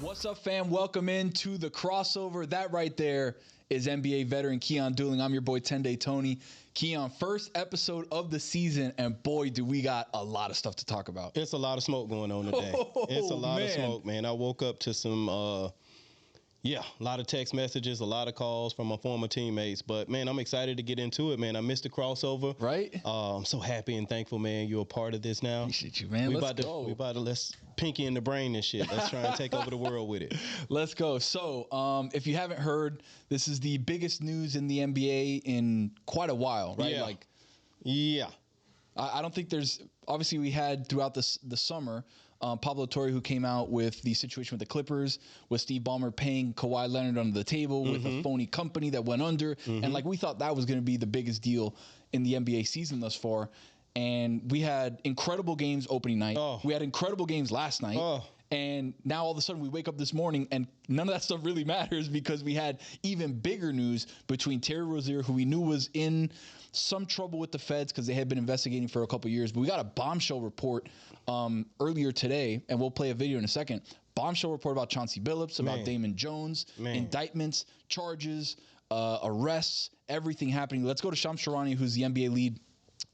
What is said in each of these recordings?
What's up, fam? Welcome into the crossover. That right there is NBA veteran Keyon Dooling. I'm your boy, 10-Day Tony. Keyon, first episode of the season, and boy, do we got a lot of stuff to talk about. It's a lot of smoke going on today. It's a lot of smoke, man. I woke up to some, a lot of text messages, a lot of calls from my former teammates. But, man, I'm excited to get into it, man. I missed the crossover. Right? I'm so happy and thankful, man, you're a part of this now. Appreciate you, man. Let's go. Let's pinky in the brain and shit. Let's try and take over the world with it. Let's go. So, if you haven't heard, this is the biggest news in the NBA in quite a while, right? Yeah. I don't think there's – obviously we had throughout the summer Pablo Torre, who came out with the situation with the Clippers, with Steve Ballmer paying Kawhi Leonard under the table with a phony company that went under. And, we thought that was going to be the biggest deal in the NBA season thus far. And we had incredible games opening night. We had incredible games last night. And now all of a sudden we wake up this morning and none of that stuff really matters because we had even bigger news between Terry Rozier, who we knew was in some trouble with the feds because they had been investigating for a couple years. But we got a bombshell report earlier today, and we'll play a video in a second. Bombshell report about Chauncey Billups, about Damon Jones, indictments, charges, arrests, everything happening. Let's go to Shams Charania, who's the NBA lead,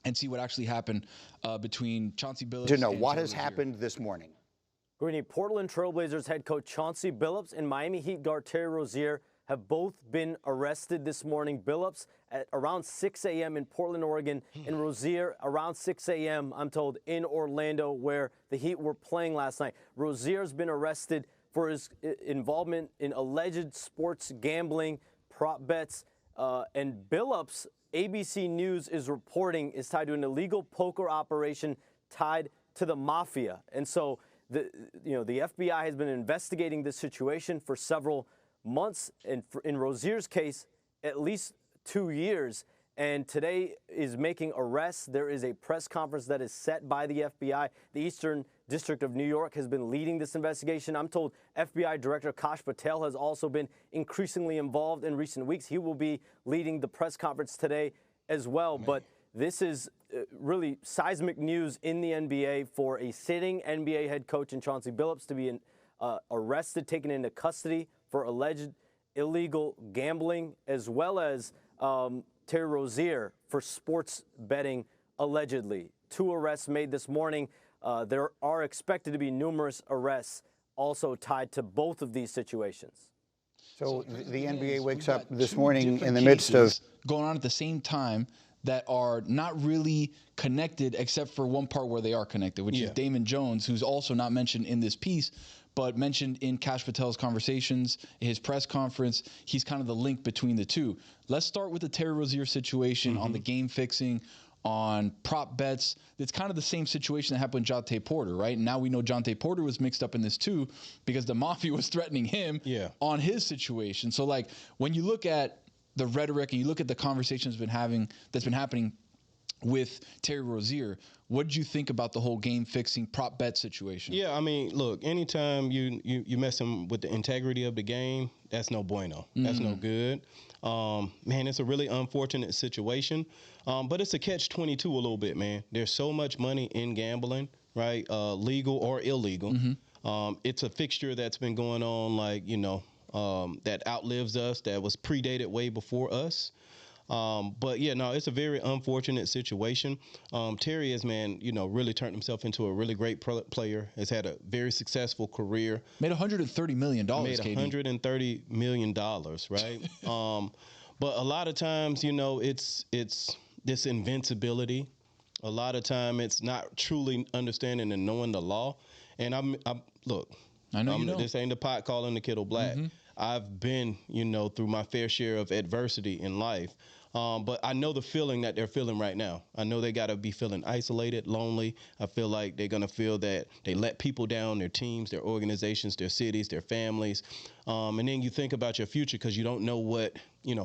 and see what actually happened between Chauncey Billups to know and what Terry has Rozier. happened this morning. Greeny, Portland Trailblazers head coach Chauncey Billups and Miami Heat guard Terry Rozier have both been arrested this morning. Billups at around 6 a.m. in Portland, Oregon, and Rozier around 6 a.m., I'm told, in Orlando, where the Heat were playing last night. Rozier's been arrested for his involvement in alleged sports gambling, prop bets, and Billups, ABC News is reporting, is tied to an illegal poker operation tied to the Mafia. And so the FBI has been investigating this situation for several months, and in Rozier's case, at least 2 years. And today is making arrests. There is a press conference that is set by the FBI. The Eastern District of New York has been leading this investigation. I'm told FBI Director Kash Patel has also been increasingly involved in recent weeks. He will be leading the press conference today as well. But this is really seismic news in the NBA for a sitting NBA head coach in Chauncey Billups to be arrested, taken into custody for alleged illegal gambling, as well as Terry Rozier for sports betting, allegedly. 2 arrests made this morning. There are expected to be numerous arrests also tied to both of these situations. So the NBA wakes up this morning in the midst of going on at the same time that are not really connected except for one part where they are connected, which is Damon Jones, who's also not mentioned in this piece, but mentioned in Kash Patel's conversations, his press conference. He's kind of the link between the two. Let's start with the Terry Rozier situation on the game fixing, on prop bets. It's kind of the same situation that happened with Jonte Porter, right? And now we know Jonte Porter was mixed up in this too because the Mafia was threatening him on his situation. So, when you look at the rhetoric and you look at the conversations that's been happening with Terry Rozier, what did you think about the whole game fixing prop bet situation? Yeah, I mean, look, anytime you messing with the integrity of the game, that's no bueno. That's no good. Man, it's a really unfortunate situation, but it's a catch-22 a little bit, man. There's so much money in gambling, right? Legal or illegal. It's a fixture that's been going on, that outlives us, that was predated way before us. It's a very unfortunate situation. Terry has, really turned himself into a really great player, has had a very successful career. Made $130 million, Made $130 million, right? But a lot of times, it's this invincibility. A lot of time it's not truly understanding and knowing the law. And I know you know. This ain't the pot calling the kettle black. I've been, through my fair share of adversity in life. But I know the feeling that they're feeling right now. I know they got to be feeling isolated, lonely. I feel like they're going to feel that they let people down, their teams, their organizations, their cities, their families. And then you think about your future because you don't know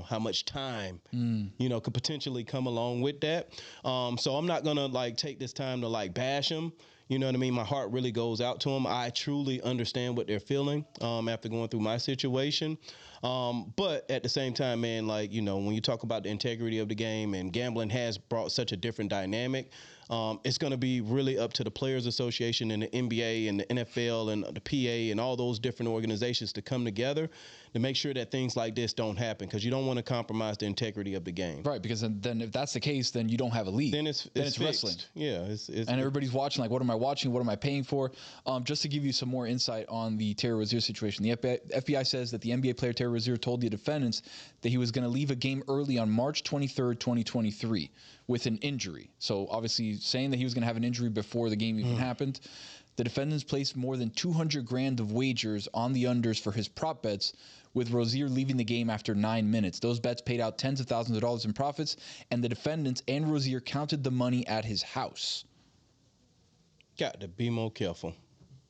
how much time, could potentially come along with that. So I'm not going to take this time to bash them. You know what I mean? My heart really goes out to them. I truly understand what they're feeling after going through my situation. But at the same time, man, when you talk about the integrity of the game, and gambling has brought such a different dynamic, It's going to be really up to the Players Association and the NBA and the NFL and the PA and all those different organizations to come together to make sure that things like this don't happen, because you don't want to compromise the integrity of the game. Right, because then if that's the case, then you don't have a league. Then it's wrestling. Yeah, and everybody's watching, like, what am I watching? What am I paying for? Just to give you some more insight on the Terry Rozier situation, the FBI says that the NBA player Terry Rozier told the defendants that he was going to leave a game early on March 23rd, 2023 with an injury. So obviously saying that he was going to have an injury before the game even happened. The defendants placed more than $200,000 of wagers on the unders for his prop bets, with Rozier leaving the game after 9 minutes. Those bets paid out tens of thousands of dollars in profits, and the defendants and Rozier counted the money at his house. Got to be more careful.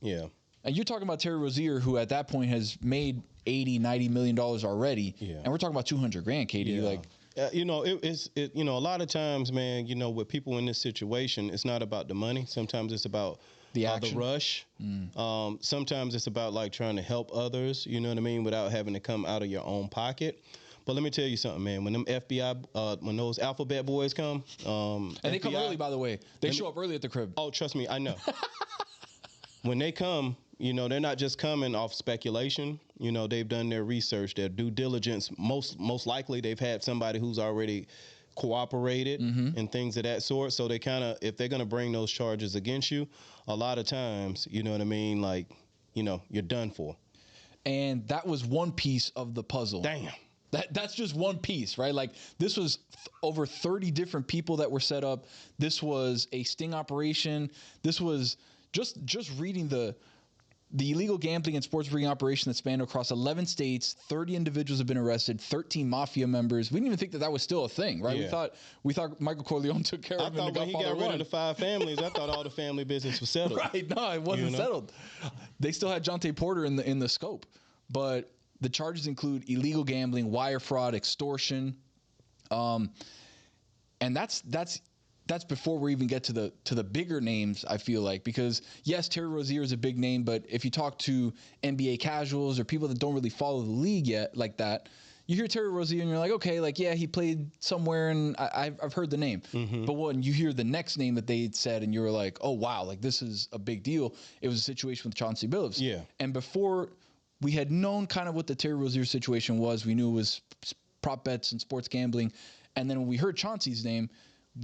Yeah. And you're talking about Terry Rozier, who at that point has made $80-90 million already. Yeah. And we're talking about $200,000, Katie. Yeah. Like, you know, you know, a lot of times, man, you know, with people in this situation, it's not about the money. Sometimes it's about the rush. Sometimes it's about, like, trying to help others, you know what I mean, without having to come out of your own pocket. But let me tell you something, man. When them FBI, when those alphabet boys come, and they come early, by the way. They show up early at the crib. Oh, trust me, I know. When they come, you know, they're not just coming off speculation. You know, they've done their research, their due diligence. Most likely, they've had somebody who's already cooperated and things of that sort. So they kind of, if they're going to bring those charges against you, a lot of times, you know what I mean, like, you know, you're done for. And that was one piece of the puzzle. Damn. That's just one piece, right? Like, this was over 30 different people that were set up. This was a sting operation. This was just reading the illegal gambling and sports betting operation that spanned across 11 states. 30 individuals have been arrested, 13 mafia members. We didn't even think that was still a thing, right? Yeah. We thought Michael Corleone took care of it. I thought when he got rid of the 5 families, I thought all the family business was settled. Right? No, it wasn't settled. They still had Jonte Porter in the scope, but the charges include illegal gambling, wire fraud, extortion, and that's before we even get to the bigger names, I feel like, because yes, Terry Rozier is a big name, but if you talk to NBA casuals or people that don't really follow the league yet like that, you hear Terry Rozier and you're like, okay, like, yeah, he played somewhere and I've heard the name. But when you hear the next name that they said and you were like, oh, wow, like, this is a big deal. It was a situation with Chauncey Billups. Yeah. And before we had known kind of what the Terry Rozier situation was, we knew it was prop bets and sports gambling. And then when we heard Chauncey's name,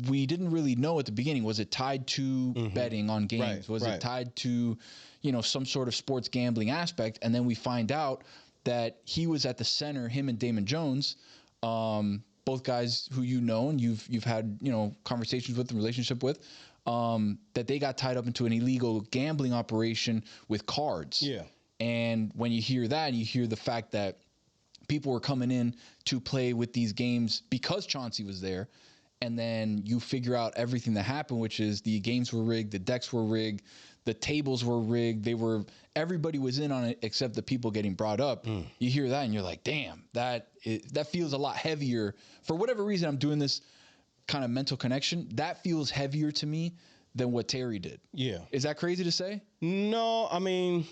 we didn't really know at the beginning. Was it tied to betting on games? Right, Was it tied to, you know, some sort of sports gambling aspect? And then we find out that he was at the center, him and Damon Jones, both guys who you know and you've had, you know, conversations with and relationship with, that they got tied up into an illegal gambling operation with cards. Yeah. And when you hear that and you hear the fact that people were coming in to play with these games because Chauncey was there, and then you figure out everything that happened, which is the games were rigged, the decks were rigged, the tables were rigged. Everybody was in on it except the people getting brought up. You hear that and you're like, damn, that feels a lot heavier. For whatever reason, I'm doing this kind of mental connection. That feels heavier to me than what Terry did. Yeah. Is that crazy to say? No, I mean,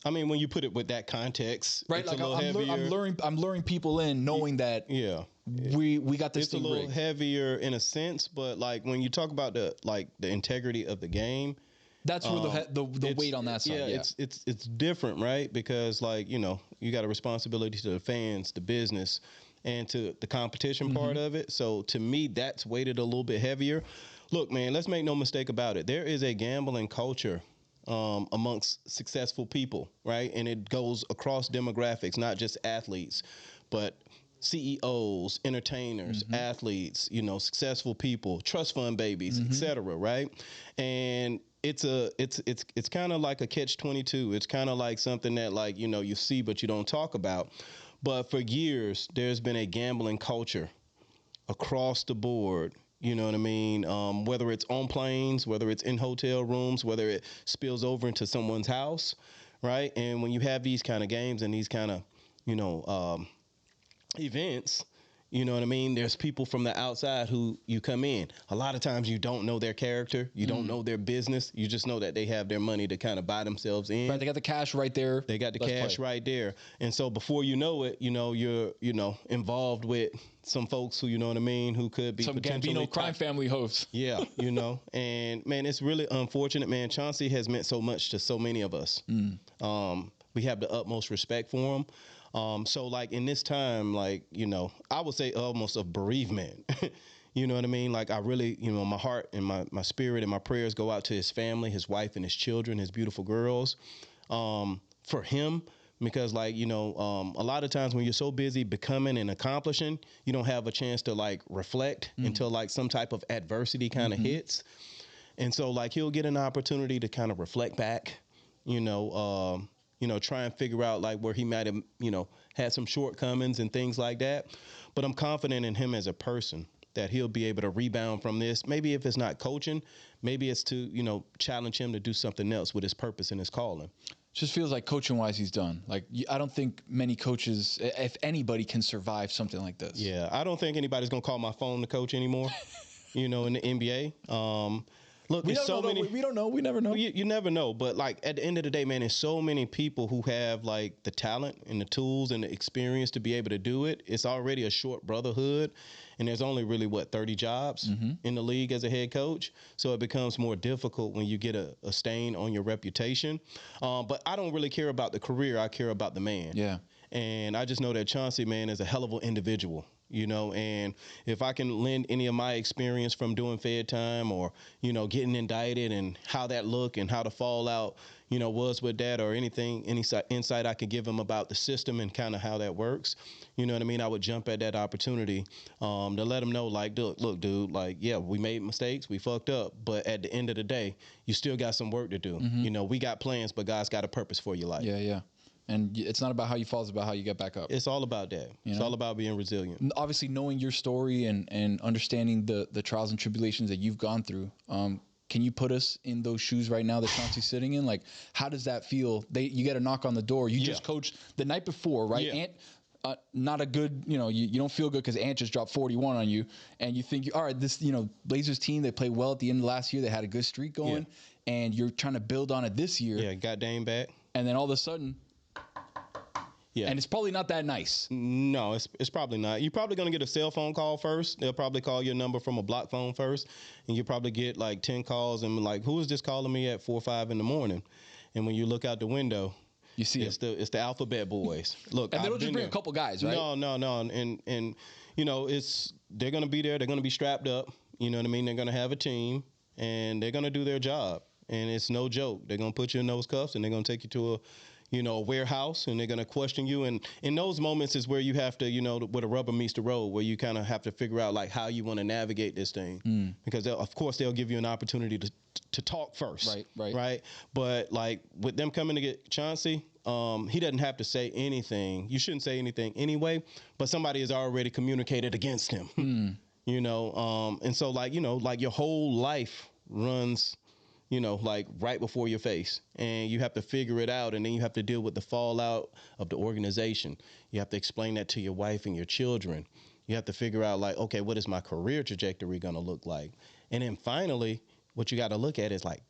when you put it with that context, right? It's like a little heavier. I'm luring people in, knowing that. Yeah. We got this. It's a little heavier in a sense, but like when you talk about the integrity of the game, that's where the weight on that side. Yeah, it's different, right? Because, like, you know, you got a responsibility to the fans, the business, and to the competition part of it. So to me, that's weighted a little bit heavier. Look, man, let's make no mistake about it. There is a gambling culture amongst successful people, right? And it goes across demographics, not just athletes, but CEOs, entertainers, athletes, you know, successful people, trust fund babies, etc., right? And it's kind of like a catch-22. It's kind of like something that, like, you know, you see but you don't talk about. But for years, there's been a gambling culture across the board. You know what I mean? Whether it's on planes, whether it's in hotel rooms, whether it spills over into someone's house, right? And when you have these kind of games and these kind of, you know, events, You know what I mean? There's people from the outside who you come in. A lot of times you don't know their character. You don't know their business. You just know that they have their money to kind of buy themselves in. Right, they got the cash right there. They got the cash right there. And so before you know it, you're, involved with some folks who, you know what I mean, who could be some potentially Gambino crime family hosts. Yeah, and man, it's really unfortunate, man. Chauncey has meant so much to so many of us. We have the utmost respect for him. So like in this time, like, I would say almost a bereavement. You know what I mean? Like I really, my heart and my spirit and my prayers go out to his family, his wife and his children, his beautiful girls, for him. Because like, a lot of times when you're so busy becoming and accomplishing, you don't have a chance to like reflect until like some type of adversity kind of hits. And so like he'll get an opportunity to kind of reflect back, try and figure out like where he might have, had some shortcomings and things like that. But I'm confident in him as a person that he'll be able to rebound from this. Maybe if it's not coaching, maybe it's to, challenge him to do something else with his purpose and his calling. Just feels like coaching-wise he's done. Like, I don't think many coaches, if anybody, can survive something like this. Yeah, I don't think anybody's going to call my phone to coach anymore, in the NBA. Look, we there's so many. We don't know. We never know. You never know. But like at the end of the day, man, there's so many people who have like the talent and the tools and the experience to be able to do it. It's already a short brotherhood, and there's only really 30 jobs in the league as a head coach. So it becomes more difficult when you get a stain on your reputation. But I don't really care about the career. I care about the man. Yeah. And I just know that Chauncey, man, is a hell of an individual. And if I can lend any of my experience from doing Fed time or, getting indicted and how that looked and how the fallout, was with that or any insight I could give him about the system and kind of how that works, you know what I mean? I would jump at that opportunity to let him know, like, look, dude, like, yeah, we made mistakes, we fucked up, but at the end of the day, you still got some work to do. We got plans, but God's got a purpose for your life. Yeah. And it's not about how you fall, it's about how you get back up. It's all about that. It's all about being resilient. Obviously, knowing your story and understanding the trials and tribulations that you've gone through, can you put us in those shoes right now that Chauncey's sitting in? Like, how does that feel? You get a knock on the door. You just coached the night before, right? Yeah. Ant, not a good, you don't feel good because Ant just dropped 41 on you. And you think, all right, this, Blazers team, they played well at the end of last year. They had a good streak going. Yeah. And you're trying to build on it this year. Yeah, got Dame back. And then all of a sudden... Yeah. And it's probably not that nice. No, it's probably not. You're probably going to get a cell phone call first. They'll probably call your number from a block phone first. And you probably get like 10 calls and like, who is this calling me at 4 or 5 in the morning? And when you look out the window, you see it's the alphabet boys. Look, and they don't just bring a couple guys, right? No. And they're going to be there. They're going to be strapped up. You know what I mean? They're going to have a team and they're going to do their job. And it's no joke. They're going to put you in those cuffs and they're going to take you to a warehouse, and they're going to question you. And in those moments is where you have to, where the rubber meets the road, where you kind of have to figure out, like, how you want to navigate this thing. Because, of course, they'll give you an opportunity to talk first. Right? But, like, with them coming to get Chauncey, he doesn't have to say anything. You shouldn't say anything anyway, but somebody has already communicated against him. And so, like, like your whole life runs... like right before your face, and you have to figure it out, and then you have to deal with the fallout of the organization. You have to explain that to your wife and your children. You have to figure out, like, okay, what is my career trajectory going to look like? And then finally, what you got to look at is like,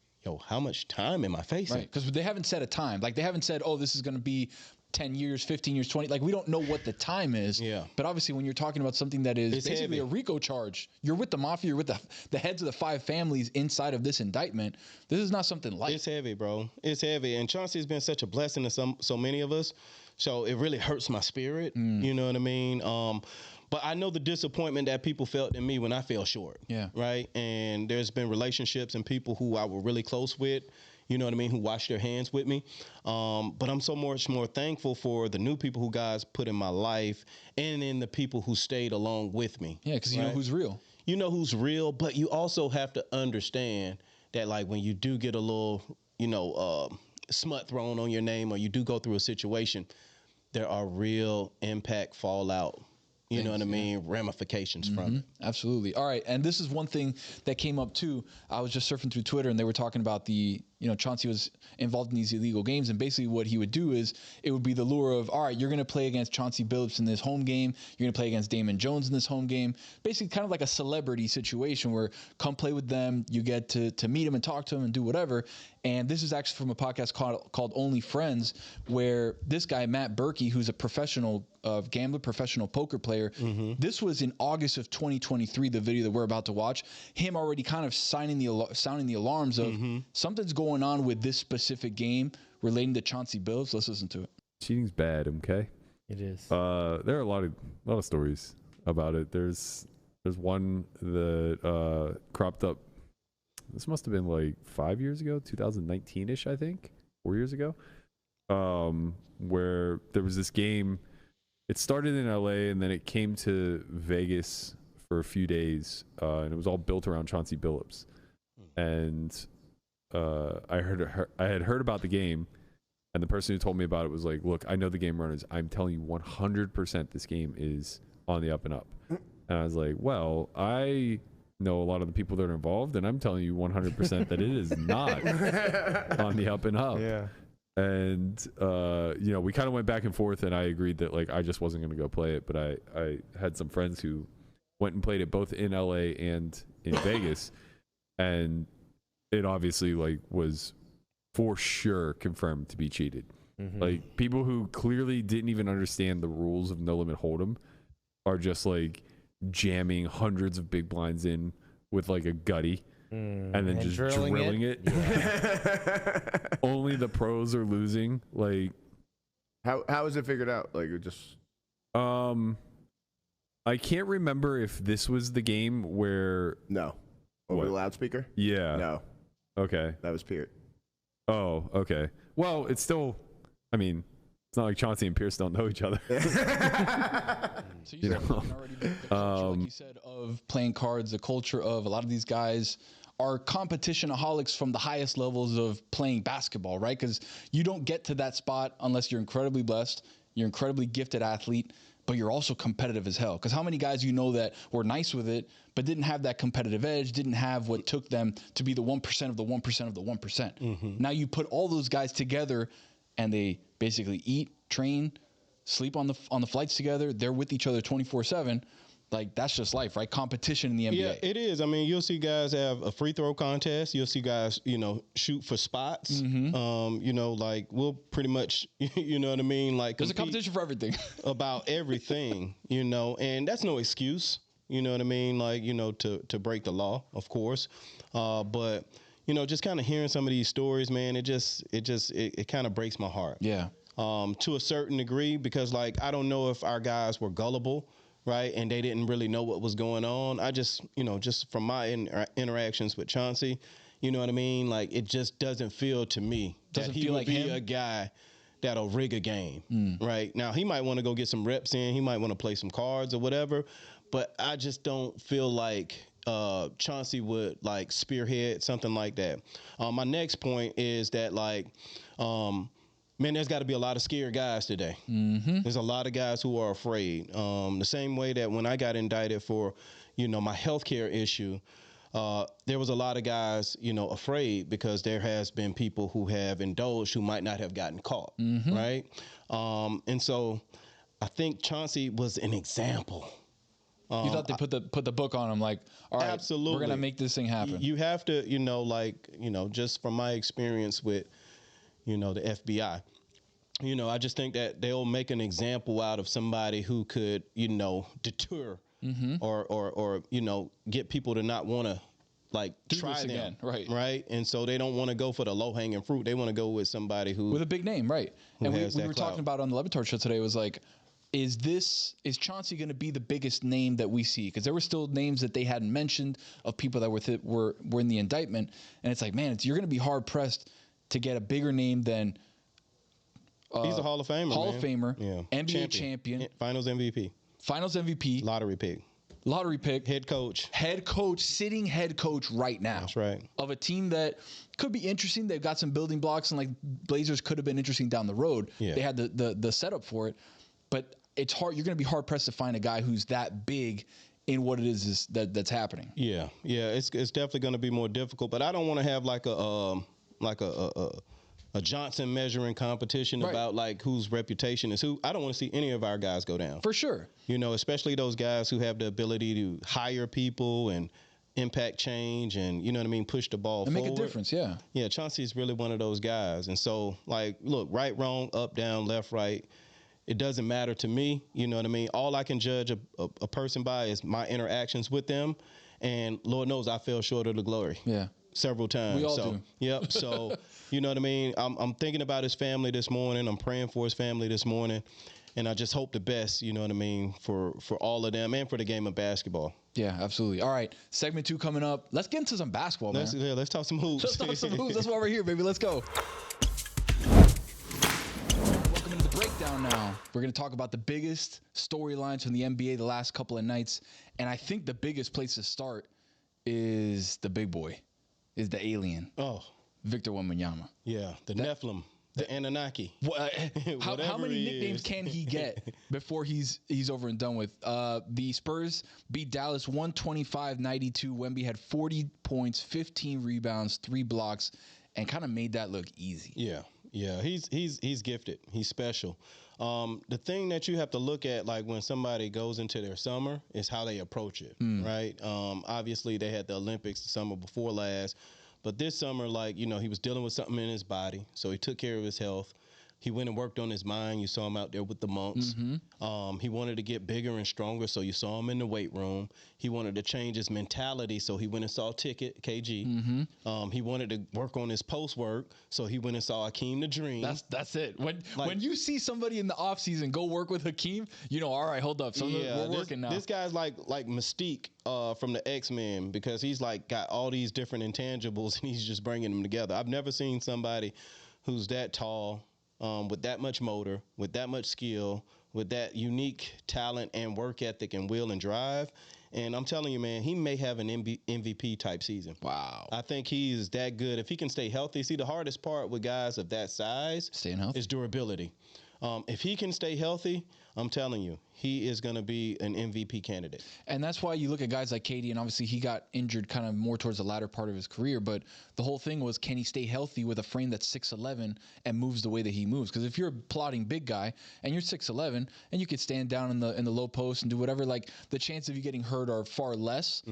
how much time am I facing? Right, because they haven't set a time. Like, they haven't said, oh, this is going to be 10 years, 15 years, 20. Like, we don't know what the time is. Yeah. But obviously, when you're talking about something that is basically heavy. a RICO charge, you're with the mafia, you're with the heads of the 5 families inside of this indictment. This is not something light. It's heavy, bro. It's heavy. And Chauncey's been such a blessing to so many of us. So it really hurts my spirit. You know what I mean? But I know the disappointment that people felt in me when I fell short. Yeah. Right? And there's been relationships and people who I were really close with, you know what I mean, who washed their hands with me. But I'm so much more thankful for the new people who God's put in my life and in the people who stayed along with me. Yeah, because you know who's real. You know who's real, but you also have to understand that, like, when you do get a little, smut thrown on your name or you do go through a situation, there are real impact, fallout, you know what I mean, ramifications from it. Absolutely. All right, and this is one thing that came up too. I was just surfing through Twitter, and they were talking about the Chauncey was involved in these illegal games. And basically what he would do is it would be the lure of, all right, you're going to play against Chauncey Billups in this home game. You're going to play against Damon Jones in this home game. Basically kind of like a celebrity situation where come play with them. You get to meet him and talk to him and do whatever. And this is actually from a podcast called Only Friends, where this guy, Matt Berkey, who's a professional gambler, professional poker player, this was in August of 2023, the video that we're about to watch, him already kind of sounding the alarms of something's going on with this specific game relating to Chauncey Billups. Let's listen to it. Cheating's bad, okay? It is. There are a lot of stories about it. There's one that cropped up. This must have been like 5 years ago, 2019-ish, I think, 4 years ago, where there was this game. It started in LA and then it came to Vegas for a few days, and it was all built around Chauncey Billups. And I had heard about the game, and the person who told me about it was like, "Look, I know the game runners. I'm telling you 100% this game is on the up and up." And I was like, "Well, I know a lot of the people that are involved, and I'm telling you 100% that it is not on the up and up." Yeah. And we kind of went back and forth, and I agreed that like I just wasn't going to go play it, but I had some friends who went and played it both in LA and in Vegas, and it obviously like was for sure confirmed to be cheated. Like people who clearly didn't even understand the rules of No Limit Hold'em are just like jamming hundreds of big blinds in with like a gutty and then just drilling it. Only the pros are losing. Like How is it figured out? Like it just I can't remember if this was the game where no over What? the loudspeaker. Yeah. No, Okay. that was Peart. Oh, okay. Well, it's still, I mean, it's not like Chauncey and Pierce don't know each other. So you said already the culture, like you said, of playing cards, the culture of a lot of these guys are competitionaholics from the highest levels of playing basketball, right? Because you don't get to that spot unless you're incredibly blessed, you're an incredibly gifted athlete, but you're also competitive as hell. Because how many guys that were nice with it, but didn't have that competitive edge, didn't have what took them to be the 1% of the 1% of the 1%. Now you put all those guys together, and they basically eat, train, sleep on the flights together. They're with each other 24/7. Like that's just life, right? Competition in the NBA. Yeah, it is. I mean, you'll see guys have a free throw contest. You'll see guys, shoot for spots. Like we'll pretty much, you know what I mean? Like There's a competition for everything. about everything, and that's no excuse. You know what I mean? Like, to break the law, of course. But just kind of hearing some of these stories, man, it kind of breaks my heart. Yeah. To a certain degree, because like I don't know if our guys were gullible, right, and they didn't really know what was going on. I just from my interactions with Chauncey, you know what I mean? Like it just doesn't feel to me Doesn't that he feel would like be him? a guy that'll rig a game, right? Now he might want to go get some reps in. He might want to play some cards or whatever, but I just don't feel like Chauncey would like spearhead something like that. My next point is that like, man, there's got to be a lot of scared guys today. There's a lot of guys who are afraid. The same way that when I got indicted for, my healthcare issue, there was a lot of guys, afraid because there has been people who have indulged who might not have gotten caught, right? And so I think Chauncey was an example. You thought they put the book on him, like, all right, Absolutely. we're gonna make this thing happen. You have to, just from my experience with, the FBI, I just think that they'll make an example out of somebody who could, deter or get people to not want to like try this them, again, right? Right, and so they don't want to go for the low hanging fruit. They want to go with somebody who With a big name, right? And we has were that talking clout. about on the Levitar show today was like, is Chauncey going to be the biggest name that we see? Because there were still names that they hadn't mentioned of people that were in the indictment, and it's like, man, you're going to be hard pressed to get a bigger name than. he's a Hall of Famer. Hall of man. Famer, Yeah. NBA champion, Finals MVP, Finals MVP, lottery pick, head coach, sitting head coach right now. That's right. Of a team that could be interesting. They've got some building blocks, and like Blazers could have been interesting down the road. Yeah. They had the setup for it, but it's hard. You're going to be hard pressed to find a guy who's that big in what it is that's happening. Yeah, it's definitely going to be more difficult. But I don't want to have like a like a Johnson measuring competition about like whose reputation is who. I don't want to see any of our guys go down. For sure. You know, especially those guys who have the ability to hire people and impact change and, you know what I mean, push the ball and forward. Make a difference, yeah. Yeah, Chauncey's really one of those guys. And so, like, look, right, wrong, up, down, left, right. It doesn't matter to me. You know what I mean? All I can judge a person by is my interactions with them. And Lord knows I fell short of the glory. Yeah. Several times. We all do. Yep. So, you know what I mean? I'm thinking about his family this morning. I'm praying for his family this morning. And I just hope the best, you know what I mean, for all of them and for the game of basketball. Yeah, absolutely. All right. Segment 2 coming up. Let's get into some basketball, man. Let's talk some hoops. Let's talk some hoops. That's why we're here, baby. Let's go. Welcome to the breakdown now. We're going to talk about the biggest storylines from the NBA the last couple of nights. And I think the biggest place to start is the big boy. Is the alien. Oh. Victor Wembanyama. Yeah, the Nephilim, the Anunnaki. How many nicknames can he get before he's over and done with? The Spurs beat Dallas 125-92. Wemby had 40 points, 15 rebounds, 3 blocks, and kind of made that look easy. Yeah, he's gifted. He's special. The thing that you have to look at, like when somebody goes into their summer, is how they approach it, right? Obviously, they had the Olympics the summer before last, but this summer, like, you know, he was dealing with something in his body, so he took care of his health. He went and worked on his mind. You saw him out there with the monks. He wanted to get bigger and stronger, so you saw him in the weight room. He wanted to change his mentality, so he went and saw Ticket, KG. He wanted to work on his post work, so he went and saw Hakeem the Dream. That's it. When you see somebody in the offseason go work with Hakeem, you know, all right, hold up. We're working now. This guy's like Mystique from the X-Men, because he's like got all these different intangibles and he's just bringing them together. I've never seen somebody who's that tall, with that much motor, with that much skill, with that unique talent and work ethic and will and drive. And I'm telling you, man, he may have an MVP type season. Wow. I think he is that good. If he can stay healthy, see, the hardest part with guys of that size Staying healthy is durability. If he can stay healthy, I'm telling you, he is going to be an MVP candidate. And that's why you look at guys like KD, and obviously he got injured kind of more towards the latter part of his career, but the whole thing was, can he stay healthy with a frame that's 6'11" and moves the way that he moves? Because if you're a plodding big guy and you're 6'11" and you could stand down in the low post and do whatever, like the chance of you getting hurt are far less.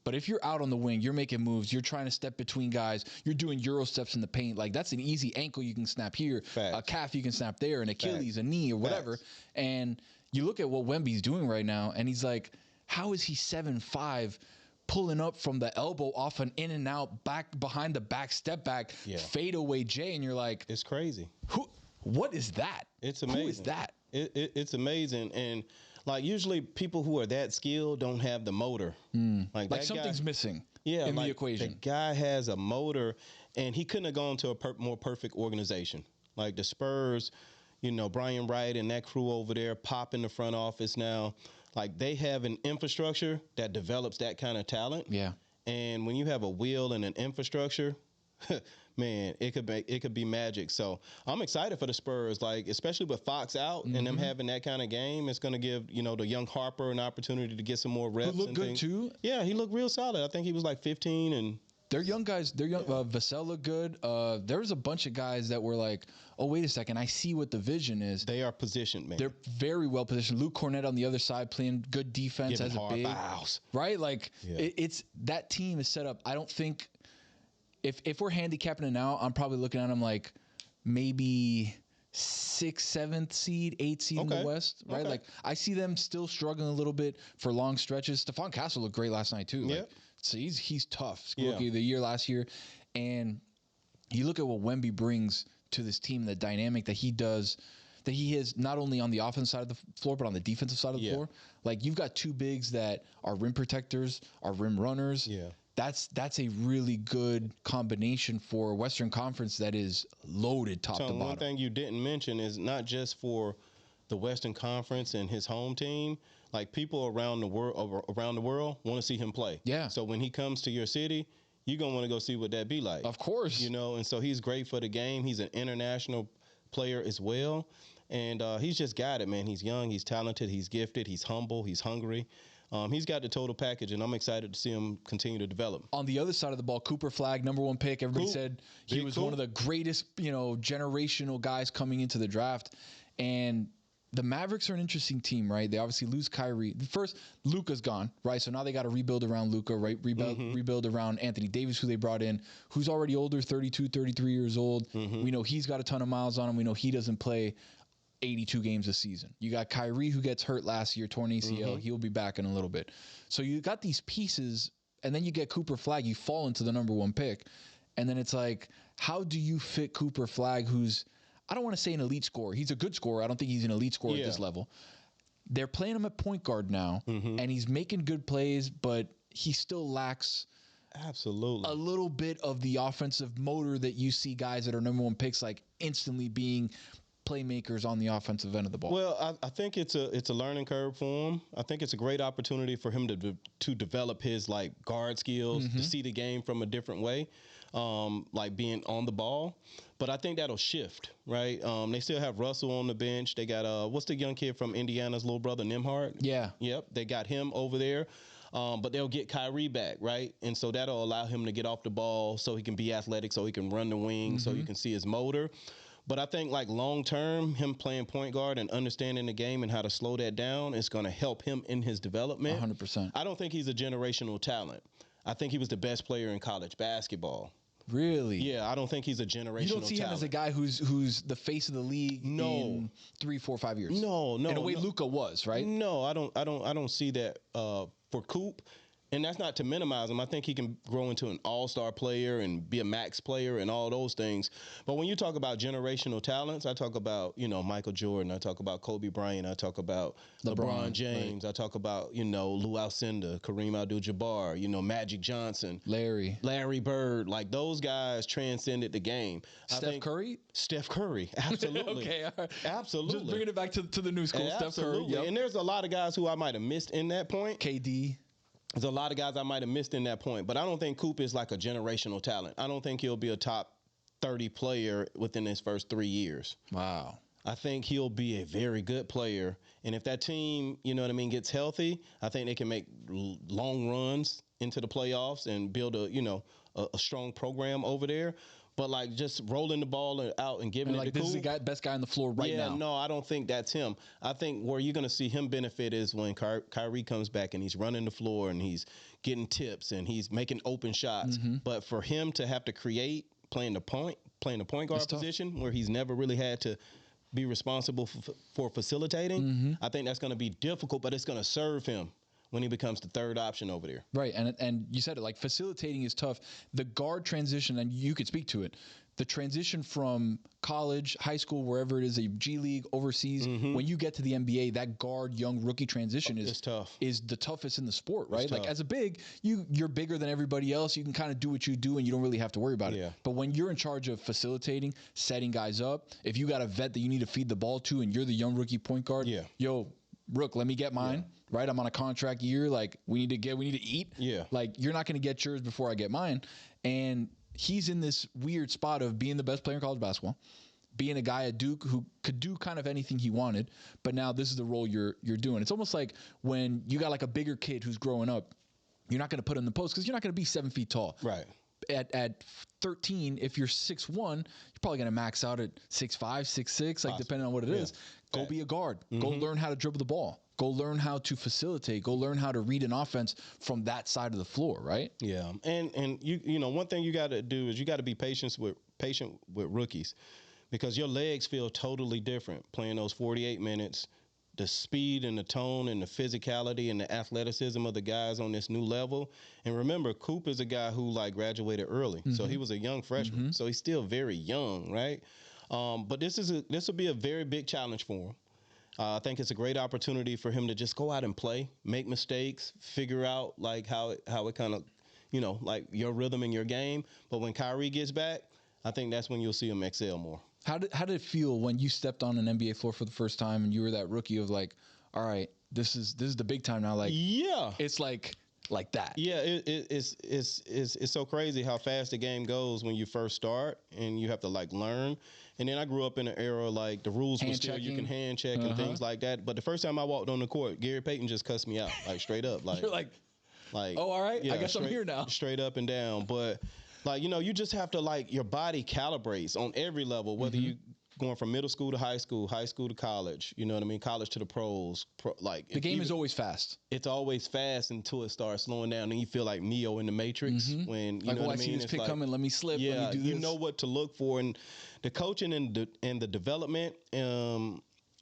But if you're out on the wing, you're making moves, you're trying to step between guys, you're doing Euro steps in the paint, like that's an easy ankle you can snap here, a calf you can snap there, an Achilles, a knee, or whatever. And you look at what Wemby's doing right now, and he's like, how is he 7'5", pulling up from the elbow off an in and out, back behind the back, step back, fade away J, and you're like, it's crazy. What is that? It's amazing. Who is that? It's amazing. And like usually people who are that skilled don't have the motor. Like something's missing in the equation. The guy has a motor, and he couldn't have gone to a more perfect organization. Like the Spurs, you know, Brian Wright and that crew over there, Pop in the front office now, like they have an infrastructure that develops that kind of talent. Yeah. And when you have a will and an infrastructure, man, it could be magic. So I'm excited for the Spurs, like especially with Fox out and them having that kind of game. It's going to give, you know, the young Harper an opportunity to get some more reps. Who looked good too. Yeah, he looked real solid. I think he was like 15 and. They're young guys. They're young. Vassell looked good. There was a bunch of guys that were like, oh, wait a second. I see what the vision is. They are positioned, man. They're very well positioned. Luke Cornett on the other side playing good defense as a big. Fouls. Right? Like, it's that team is set up. I don't think if we're handicapping it now, I'm probably looking at them like maybe 6th, 7th seed, 8th seed in the West, right? Like, I see them still struggling a little bit for long stretches. Stephon Castle looked great last night, too. Yeah. Like, so he's tough. Rookie of the year last year. And you look at what Wemby brings to this team, the dynamic that he does, that he is not only on the offensive side of the floor, but on the defensive side of the floor. Like, you've got two bigs that are rim protectors, are rim runners. Yeah. That's a really good combination for a Western Conference that is loaded top to bottom. One thing you didn't mention is not just for the Western Conference and his home team. Like, people around the world want to see him play. Yeah. So when he comes to your city, you're going to want to go see what that be like. Of course. You know, and so he's great for the game. He's an international player as well. And he's just got it, man. He's young. He's talented. He's gifted. He's humble. He's hungry. He's got the total package, and I'm excited to see him continue to develop. On the other side of the ball, Cooper Flagg, #1 pick. Everybody said he was one of the greatest, generational guys coming into the draft. And the Mavericks are an interesting team, right? They obviously lose Kyrie. First, Luka's gone, right? So now they got to rebuild around Luka, right? Rebuild around Anthony Davis, who they brought in, who's already older, 32, 33 years old. We know he's got a ton of miles on him. We know he doesn't play 82 games a season. You got Kyrie, who gets hurt last year, torn ACL. He'll be back in a little bit. So you got these pieces, and then you get Cooper Flagg. You fall into the #1 pick. And then it's like, how do you fit Cooper Flagg, who's, I don't want to say an elite scorer. He's a good scorer. I don't think he's an elite scorer at this level. They're playing him at point guard now, and he's making good plays, but he still lacks a little bit of the offensive motor that you see guys that are #1 picks like instantly being playmakers on the offensive end of the ball. Well, I think it's a learning curve for him. I think it's a great opportunity for him to develop his like guard skills, to see the game from a different way, like being on the ball. But I think that'll shift, right? They still have Russell on the bench. They got what's the young kid from Indiana's little brother, Nembhard? Yeah. Yep, they got him over there. But they'll get Kyrie back, right? And so that'll allow him to get off the ball so he can be athletic, so he can run the wing, so you can see his motor. But I think like long term, him playing point guard and understanding the game and how to slow that down is going to help him in his development. 100%. I don't think he's a generational talent. I think he was the best player in college basketball. Really? Yeah, I don't think he's a generational talent. You don't see him as a guy who's the face of the league in 3, 4, 5 years. No. In a way, Luka was, right? No, I don't see that for Coop. And that's not to minimize him. I think he can grow into an all-star player and be a max player and all those things. But when you talk about generational talents, I talk about, Michael Jordan. I talk about Kobe Bryant. I talk about LeBron James. Right. I talk about, Lou Alcindor, Kareem Abdul-Jabbar, Magic Johnson. Larry Bird. Like, those guys transcended the game. Steph Curry? Steph Curry. Absolutely. Okay. All right. Absolutely. Just bringing it back to the new school. Absolutely. Steph Curry. Yep. And there's a lot of guys who I might have missed in that point. KD. There's a lot of guys I might have missed in that point, but I don't think Coop is like a generational talent. I don't think he'll be a top 30 player within his first 3 years. Wow. I think he'll be a very good player. And if that team, gets healthy, I think they can make long runs into the playoffs and build a strong program over there. But like just rolling the ball out and giving it to Coop. This is the best guy on the floor right now. Yeah, no, I don't think that's him. I think where you're going to see him benefit is when Kyrie comes back and he's running the floor and he's getting tips and he's making open shots. But for him to have to create playing the point guard position where he's never really had to be responsible for facilitating, I think that's going to be difficult, but it's going to serve him when he becomes the third option over there. Right, and you said it, like facilitating is tough. The guard transition, and you could speak to it, the transition from college, high school, wherever it is, a G League, overseas, when you get to the NBA, that guard young rookie transition is tough. Is the toughest in the sport, right? Like as a big, you're bigger than everybody else. You can kind of do what you do and you don't really have to worry about it. But when you're in charge of facilitating, setting guys up, if you got a vet that you need to feed the ball to and you're the young rookie point guard, yo, Rook, let me get mine, right? I'm on a contract year. Like, we need to eat. Yeah. Like, you're not going to get yours before I get mine. And he's in this weird spot of being the best player in college basketball, being a guy at Duke who could do kind of anything he wanted, but now this is the role you're doing. It's almost like when you got like a bigger kid who's growing up, you're not going to put him in the post because you're not going to be 7 feet tall. Right. At 13, if you're 6'1", you're probably going to max out at 6'5", 6'6", like depending on what it is. Go be a guard. Go learn how to dribble the ball. Go learn how to facilitate. Go learn how to read an offense from that side of the floor, right? Yeah, and you one thing you got to do is you got to be patient with rookies because your legs feel totally different playing those 48 minutes. The speed and the tone and the physicality and the athleticism of the guys on this new level. And remember, Coop is a guy who graduated early, so he was a young freshman, so he's still very young, right? But this will be a very big challenge for him. I think it's a great opportunity for him to just go out and play, make mistakes, figure out how it kind of, your rhythm in your game. But when Kyrie gets back, I think that's when you'll see him excel more. How did it feel when you stepped on an NBA floor for the first time and you were that rookie of like, all right, this is the big time now? Like, yeah, it's like like that. Yeah, it's so crazy how fast the game goes when you first start and you have to like learn. And then I grew up in an era like the rules were still you can hand check and things like that. But the first time I walked on the court, Gary Payton just cussed me out like straight up. Like You're like, oh, all right, yeah, I guess I'm here now. Straight up and down. But like, you know, you just have to like your body calibrates on every level, whether you going from middle school to high school to college, you know what I mean? College to the pros. The game is always fast. It's always fast until it starts slowing down, and you feel like Neo in the Matrix when you Like, know what I mean. I see this It's pick like, coming. Let me slip. yeah, let me do this. you know what to look for, and the coaching and the development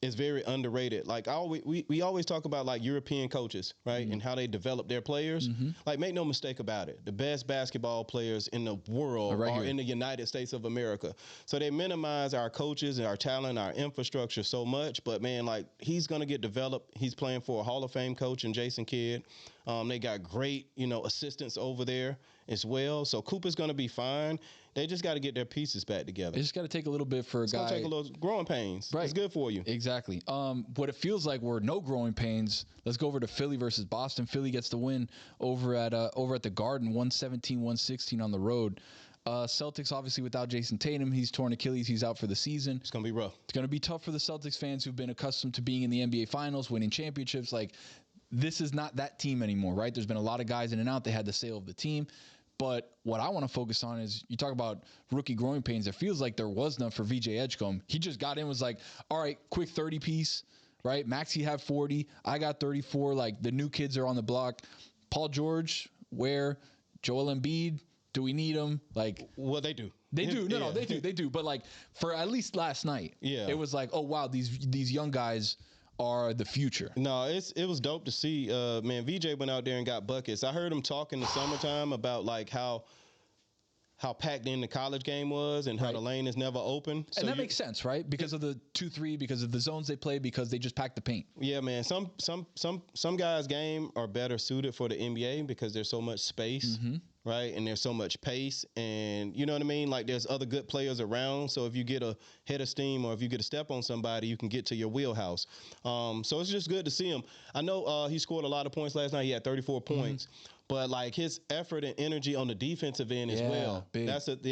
is very underrated. Like we always talk about like European coaches, right, and how they develop their players. Like, make no mistake about it, the best basketball players in the world are in the United States of America. So they minimize our coaches and our talent, our infrastructure so much. But man, like, he's gonna get developed. He's playing for a Hall of Fame coach in Jason Kidd. They got great, you know, assistants over there as well. So Cooper's gonna be fine. They just got to get their pieces back together. It just got to take a little bit for a It's guy. gonna take a little growing pains. Right. It's good for you. Exactly. What it feels like were no growing pains. Let's go over to Philly versus Boston. Philly gets the win over at the Garden, 117-116 on the road. Celtics, obviously, without Jason Tatum. He's torn Achilles. He's out for the season. It's going to be rough. It's going to be tough for the Celtics fans who've been accustomed to being in the NBA Finals, winning championships. Like, this is not that team anymore, right? There's been a lot of guys in and out. They had the sale of the team. But what I want to focus on is, you talk about rookie growing pains. It feels like there was none for VJ Edgecombe. He just got in, was like, all right, quick 30 piece, right? Maxey had 40. I got 34. Like, the new kids are on the block. Paul George, where? Joel Embiid, do we need him? Like, well, they do. They do. No, they do. But like, for at least last night, it was like, oh wow, these young guys are the future. No, it was dope to see. Man, VJ went out there and got buckets. I heard him talk in the summertime about like how packed in the college game was and how the lane is never open. So and that makes sense, right? Because of the 2-3, because of the zones they play, because they just pack the paint. Yeah, man. Some guys' game are better suited for the NBA because there's so much space, right? And there's so much pace, and you know what I mean? Like, there's other good players around. So if you get a head of steam or if you get a step on somebody, you can get to your wheelhouse. So it's just good to see him. I know he scored a lot of points last night. He had 34 points. But like, his effort and energy on the defensive end as well. Big.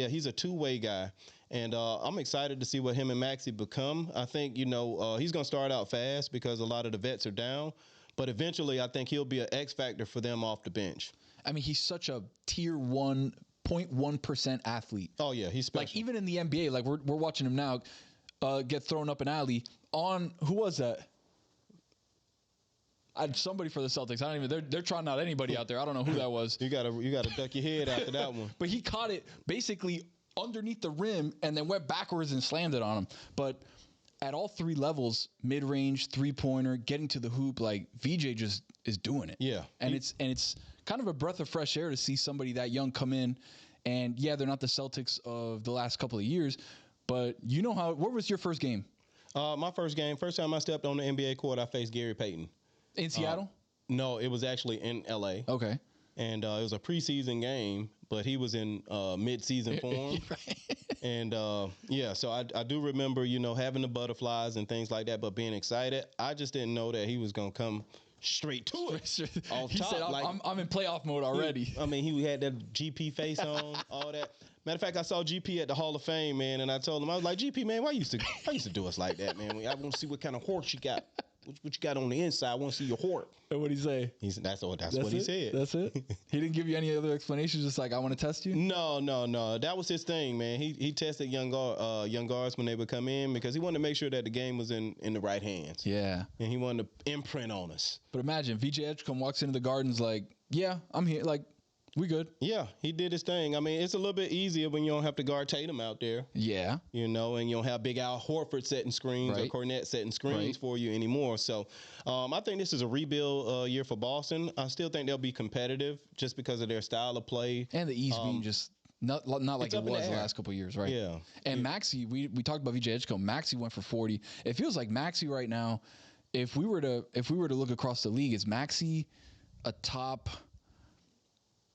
He's a two-way guy. And I'm excited to see what him and Maxey become. I think, you know, he's going to start out fast because a lot of the vets are down. But eventually, I think he'll be an X factor for them off the bench. I mean, he's such a tier 1, 0.1% athlete. Oh, yeah, he's special. Like, even in the NBA, like, we're watching him now get thrown up an alley on, who was that? Somebody for the Celtics. I don't even. They're trying out anybody out there. I don't know who that was. You gotta duck your head after that one. But he caught it basically underneath the rim and then went backwards and slammed it on him. But at all three levels, mid-range, three-pointer, getting to the hoop, like, VJ just is doing it. Yeah, and it's kind of a breath of fresh air to see somebody that young come in. And yeah, they're not the Celtics of the last couple of years, but you know how. What was your first game? My first time I stepped on the NBA court, I faced Gary Payton. In Seattle? No, it was actually in LA. Okay. And it was a preseason game, but he was in mid-season form. And so I do remember, you know, having the butterflies and things like that, but being excited. I just didn't know that he was gonna come straight to it. Off he top. said, I'm in playoff mode already. He had that GP face on, all that. Matter of fact, I saw GP at the Hall of Fame, man, and I told him, I was like, GP, man, why you used to do us like that, man? I want to see what kind of horse you got. What you got on the inside? I want to see your hort. And what'd he say? That's what he said. That's it? He didn't give you any other explanations, just like, I want to test you? No. That was his thing, man. He tested young guards when they would come in because he wanted to make sure that the game was in the right hands. Yeah. And he wanted to imprint on us. But imagine, VJ Edgecombe walks into the Gardens like, yeah, I'm here. Like, we good. Yeah, he did his thing. I mean, it's a little bit easier when you don't have to guard Tatum out there. Yeah. You know, and you don't have Big Al Horford setting screens or Cornette setting screens for you anymore. So I think this is a rebuild year for Boston. I still think they'll be competitive just because of their style of play. And the East being just not like it was the last couple of years, right? Yeah. And Maxey, we talked about VJ Edgecombe. Maxey went for 40. It feels like Maxey right now, if we were to look across the league, is Maxey a top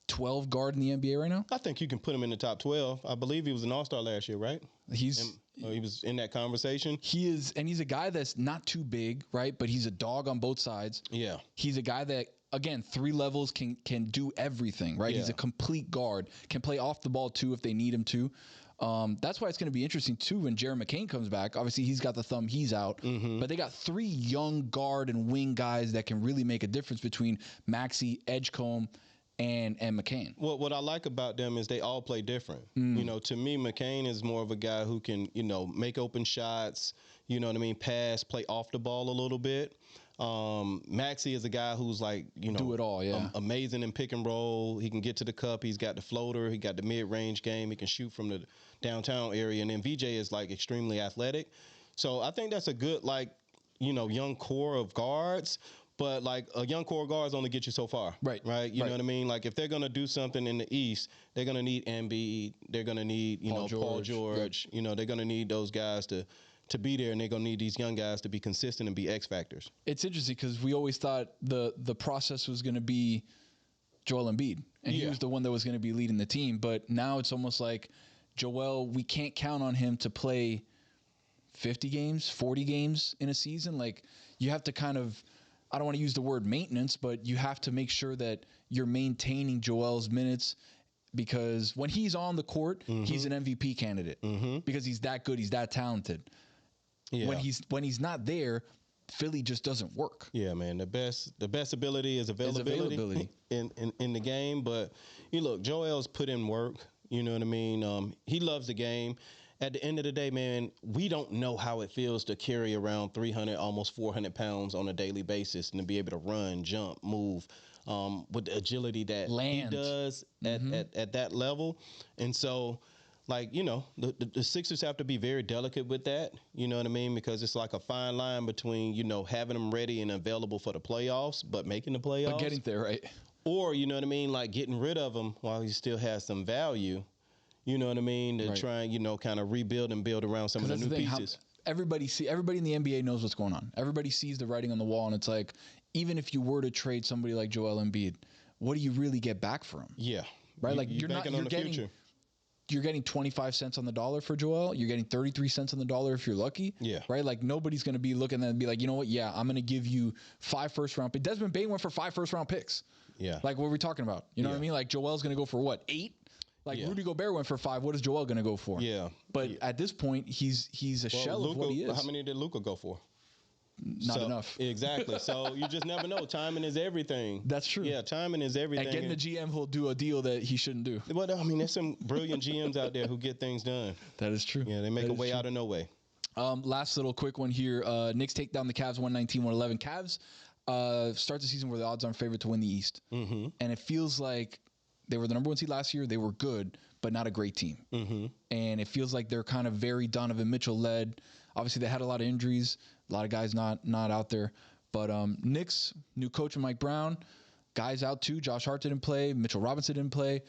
12 guard in the NBA right now? I think you can put him in the top 12. I believe he was an All-Star last year, right? He was in that conversation. He is, and he's a guy that's not too big, right? But he's a dog on both sides. Yeah. He's a guy that again, 3 levels, can do everything, right? Yeah. He's a complete guard, can play off the ball too if they need him to. That's why it's going to be interesting too when Jared McCain comes back. Obviously, he's got the thumb, he's out, but they got 3 young guard and wing guys that can really make a difference between Maxey, Edgecombe, and McCain. Well, what I like about them is they all play different. You know, to me, McCain is more of a guy who can, you know, make open shots, you know what I mean, pass, play off the ball a little bit. Maxey is a guy who's like, you know, Do it all, yeah. Amazing in pick and roll. He can get to the cup. He's got the floater. He got the mid-range game. He can shoot from the downtown area. And then VJ is like extremely athletic. So I think that's a good, like, you know, young core of guards. But like a young core of guards only get you so far. Right. You know what I mean? Like if they're going to do something in the East, they're going to need Embiid. They're going to need, Paul George. You know, they're going to need those guys to be there, and they're going to need these young guys to be consistent and be X factors. It's interesting because we always thought the process was going to be Joel Embiid, and he was the one that was going to be leading the team. But now it's almost like Joel, we can't count on him to play 50 games, 40 games in a season. Like you have to kind of, I don't want to use the word maintenance, but you have to make sure that you're maintaining Joel's minutes, because when he's on the court, he's an MVP candidate because he's that good, he's that talented. Yeah. When he's not there, Philly just doesn't work. Yeah, man. The best ability is availability, in the game. But you look, Joel's put in work. You know what I mean? He loves the game. At the end of the day, man, we don't know how it feels to carry around 300, almost 400 pounds on a daily basis and to be able to run, jump, move with the agility that he does at that level. And so, like, you know, the Sixers have to be very delicate with that, you know what I mean? Because it's like a fine line between, you know, having them ready and available for the playoffs, but making the playoffs. But getting there, right? Or, you know what I mean, like getting rid of them while he still has some value, you know what I mean, to try and, you know, kind of rebuild and build around some of the new pieces. Everybody in the NBA knows what's going on. Everybody sees the writing on the wall, and it's like, even if you were to trade somebody like Joel Embiid, what do you really get back for him? Yeah. Right? Like you're getting 25 cents on the dollar for Joel. You're getting 33 cents on the dollar if you're lucky. Yeah. Right? Like nobody's going to be looking and be like, you know what? Yeah, I'm going to give you 5 first-round picks. Desmond Bane went for 5 first-round picks. Yeah. Like what are we talking about? You know what I mean? Like Joel's going to go for what? 8? Like Rudy Gobert went for 5. What is Joel going to go for? Yeah. But at this point, he's a shell of what he is. How many did Luka go for? Not enough. Exactly. So you just never know. Timing is everything. That's true. Yeah, timing is everything. And getting the GM who'll do a deal that he shouldn't do. Well, I mean, there's some brilliant GMs out there who get things done. That is true. Yeah, they make a way out of no way. Last little quick one here. Knicks take down the Cavs 119-111. Cavs start the season where the odds-on favorite to win the East. And it feels like they were the number 1 seed last year. They were good, but not a great team. And it feels like they're kind of very Donovan Mitchell-led. Obviously, they had a lot of injuries. A lot of guys not out there. But Knicks, new coach Mike Brown. Guys out too. Josh Hart didn't play. Mitchell Robinson didn't play.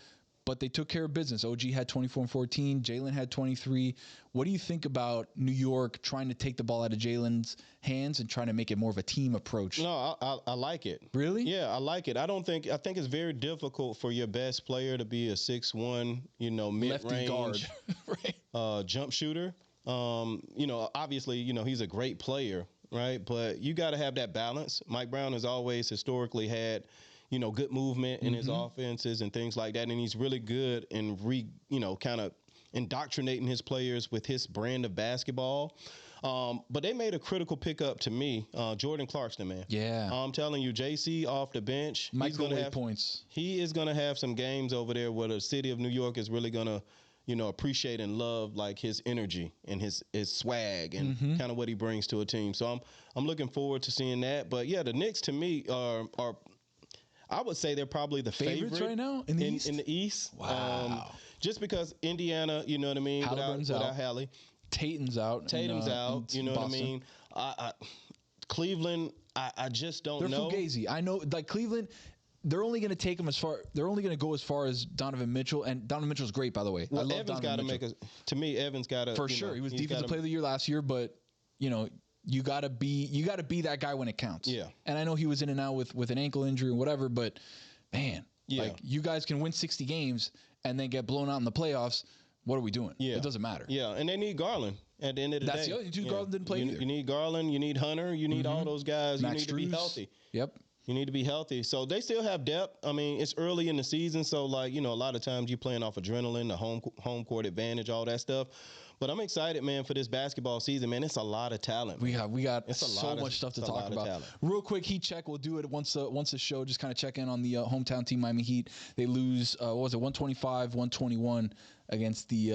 But they took care of business. OG had 24 and 14. Jalen had 23. What do you think about New York trying to take the ball out of Jalen's hands and trying to make it more of a team approach? No, I like it. Really? Yeah, I like it. I think it's very difficult for your best player to be a 6'1", you know, mid-range guard. Right. Jump shooter. You know, obviously, you know, he's a great player, right? But you got to have that balance. Mike Brown has always historically had, you know, good movement in his offenses and things like that. And he's really good in kind of indoctrinating his players with his brand of basketball. But they made a critical pickup to me, Jordan Clarkson, man. Yeah. I'm telling you, JC off the bench. Mike's going to have points. He is going to have some games over there where the city of New York is really going to, you know, appreciate and love like his energy and his swag and kind of what he brings to a team. So I'm looking forward to seeing that. But yeah, the Knicks to me are I would say they're probably the favorites right now in the East. In the East. Wow. Just because Indiana, you know what I mean, without Hallie. Tatum's out. You know what I mean? Cleveland, I just don't know. They're fugazi. I know, like Cleveland. They're only going to take him as far. They're only going to go as far as Donovan Mitchell, and Donovan Mitchell's great, by the way. Well, I love Evans got to make to me, Evans got to for sure. He was defensive player of the year last year, but you know, you got to be that guy when it counts. Yeah. And I know he was in and out with an ankle injury or whatever, but man, like you guys can win 60 games and then get blown out in the playoffs. What are we doing? Yeah. It doesn't matter. Yeah, and they need Garland at the end of the day. That's the other. Garland didn't play either. You need Garland. You need Hunter. You need all those guys. Max you need to be healthy. Yep. You need to be healthy. So they still have depth. I mean, it's early in the season, so like, a lot of times you're playing off adrenaline, the home court advantage, all that stuff. But I'm excited, man, for this basketball season, man. It's a lot of talent. We got so much stuff to talk about. Talent. Real quick Heat check. We'll do it once the show. Just kind of check in on the hometown team, Miami Heat. They lose 125-121 against the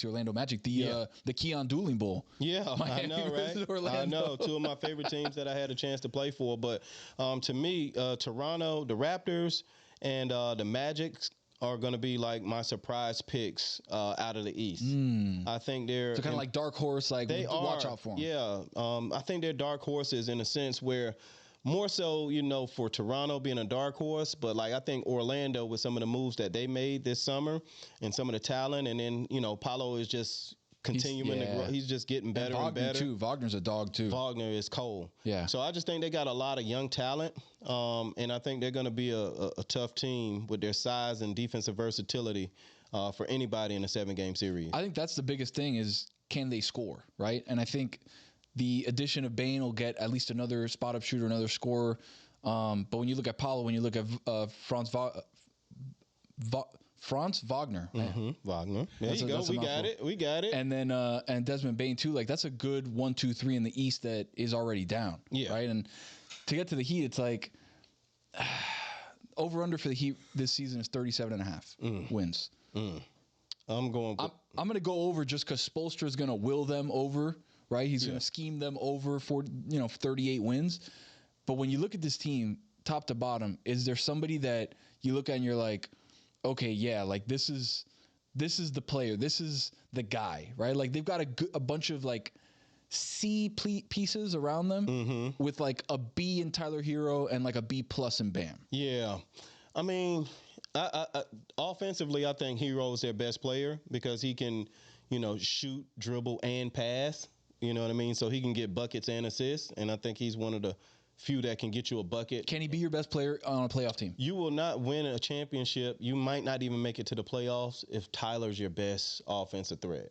Orlando Magic. The Keyon Dooling Bowl. Yeah, Miami I know, right? Orlando. I know. Two of my favorite teams that I had a chance to play for. But to me, Toronto, the Raptors, and the Magic are going to be like my surprise picks out of the East. I think they're so kind of like dark horse. Like they watch out for them. Yeah, I think they're dark horses in a sense where more so, for Toronto being a dark horse, but like I think Orlando with some of the moves that they made this summer and some of the talent, and then Paolo is just continuing to grow. He's just getting better and better. Too. Wagner's a dog too. Wagner is cold. Yeah. So I just think they got a lot of young talent, and I think they're going to be a tough team with their size and defensive versatility for anybody in a 7-game series. I think that's the biggest thing is can they score, right? And I think the addition of Bane will get at least another spot-up shooter, another scorer. But when you look at Paolo, when you look at Franz Wagner. Wagner. There you go. We got it. And then and Desmond Bane too. Like that's a good 1, 2, 3 in the East that is already down. Yeah. Right. And to get to the Heat, it's like over under for the Heat this season is 37.5 wins. I'm going to go over just because Spoelstra is going to will them over. Right. He's going to scheme them over for 38 wins. But when you look at this team, top to bottom, is there somebody that you look at and you're like, okay, yeah, like this is the player, this is the guy, right? Like they've got a bunch of like C pieces around them with like a B in Tyler Hero and like a B plus in Bam. Yeah, I mean, I offensively, I think Hero is their best player because he can, shoot, dribble, and pass. You know what I mean? So he can get buckets and assists, and I think he's one of the few that can get you a bucket. Can he be your best player on a playoff team? You will not win a championship. You might not even make it to the playoffs if Tyler's your best offensive threat,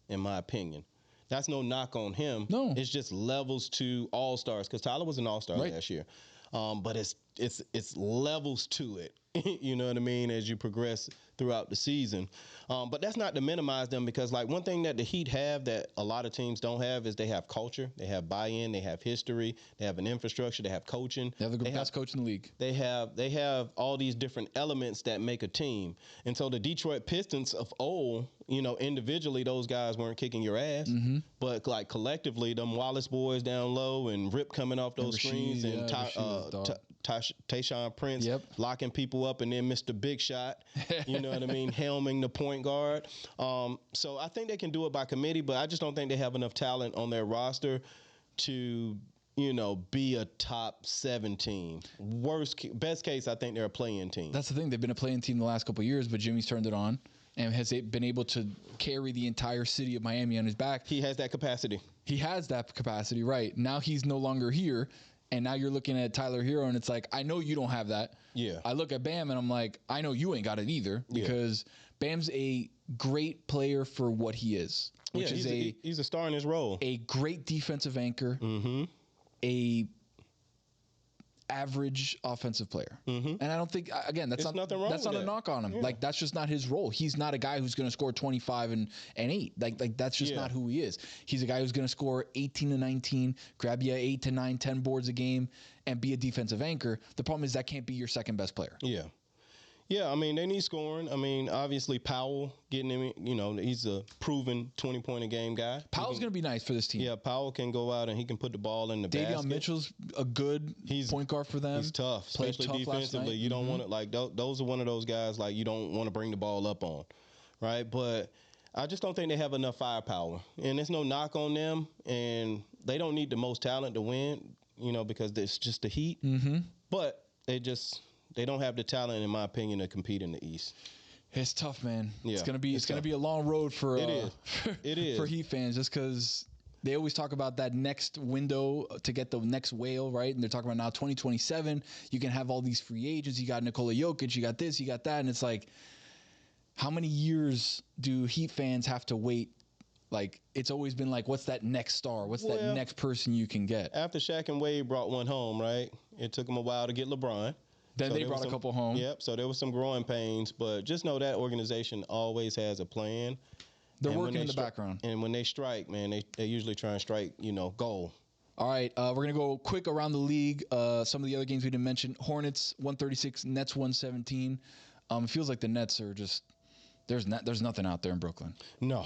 in my opinion. That's no knock on him. No. It's just levels to all-stars because Tyler was an all-star last year. But it's levels to it. You know what I mean, as you progress throughout the season. But that's not to minimize them because, like, one thing that the Heat have that a lot of teams don't have is they have culture, they have buy-in, they have history, they have an infrastructure, they have coaching. They have the best coach in the league. They have all these different elements that make a team. And so the Detroit Pistons of old, individually those guys weren't kicking your ass. But, like, collectively, them Wallace boys down low and Rip coming off those screens and Tayshaun Prince locking people up and then Mr. Big Shot, you know what I mean, helming the point guard. So I think they can do it by committee, but I just don't think they have enough talent on their roster to, be a top 7 team. Best case, I think they're a play-in team. That's the thing. They've been a play-in team the last couple of years, but Jimmy's turned it on and has been able to carry the entire city of Miami on his back. He has that capacity. He has that capacity, right. Now he's no longer here. And now you're looking at Tyler Hero, and it's like, I know you don't have that. Yeah. I look at Bam, and I'm like, I know you ain't got it either because Bam's a great player for what he is. Which is he's a star in his role. A great defensive anchor, a average offensive player. And I don't think, again, that's not a knock on him. Like, that's just not his role. He's not a guy who's going to score 25 and 8. Like that's just not who he is. He's a guy who's going to score 18 to 19, grab you 8 to 9, 10 boards a game, and be a defensive anchor. The problem is that can't be your second best player. Yeah, I mean, they need scoring. I mean, obviously, Powell getting him, he's a proven 20-point-a-game guy. Powell's going to be nice for this team. Yeah, Powell can go out and he can put the ball in the basket. Davion Mitchell's a good point guard for them. He's tough, especially defensively. You don't want to, like, those are one of those guys, like, you don't want to bring the ball up on, right? But I just don't think they have enough firepower. And there's no knock on them, and they don't need the most talent to win, because it's just the Heat. But they don't have the talent, in my opinion, to compete in the East. It's tough, man. Yeah, it's gonna be a long road for it is for Heat fans, just because they always talk about that next window to get the next whale, right? And they're talking about now 2027. You can have all these free agents. You got Nikola Jokic. You got this. You got that. And it's like, how many years do Heat fans have to wait? Like, it's always been like, what's that next star? What's that next person you can get? After Shaq and Wade brought one home, right? It took them a while to get LeBron. Then they brought a couple home. Yep. So there was some growing pains, but just know that organization always has a plan. They're working in the background. And when they strike, man, they usually try and strike, goal. All right, we're going to go quick around the league. Some of the other games we didn't mention. Hornets, 136. Nets, 117. It feels like the Nets are just – there's nothing out there in Brooklyn. No.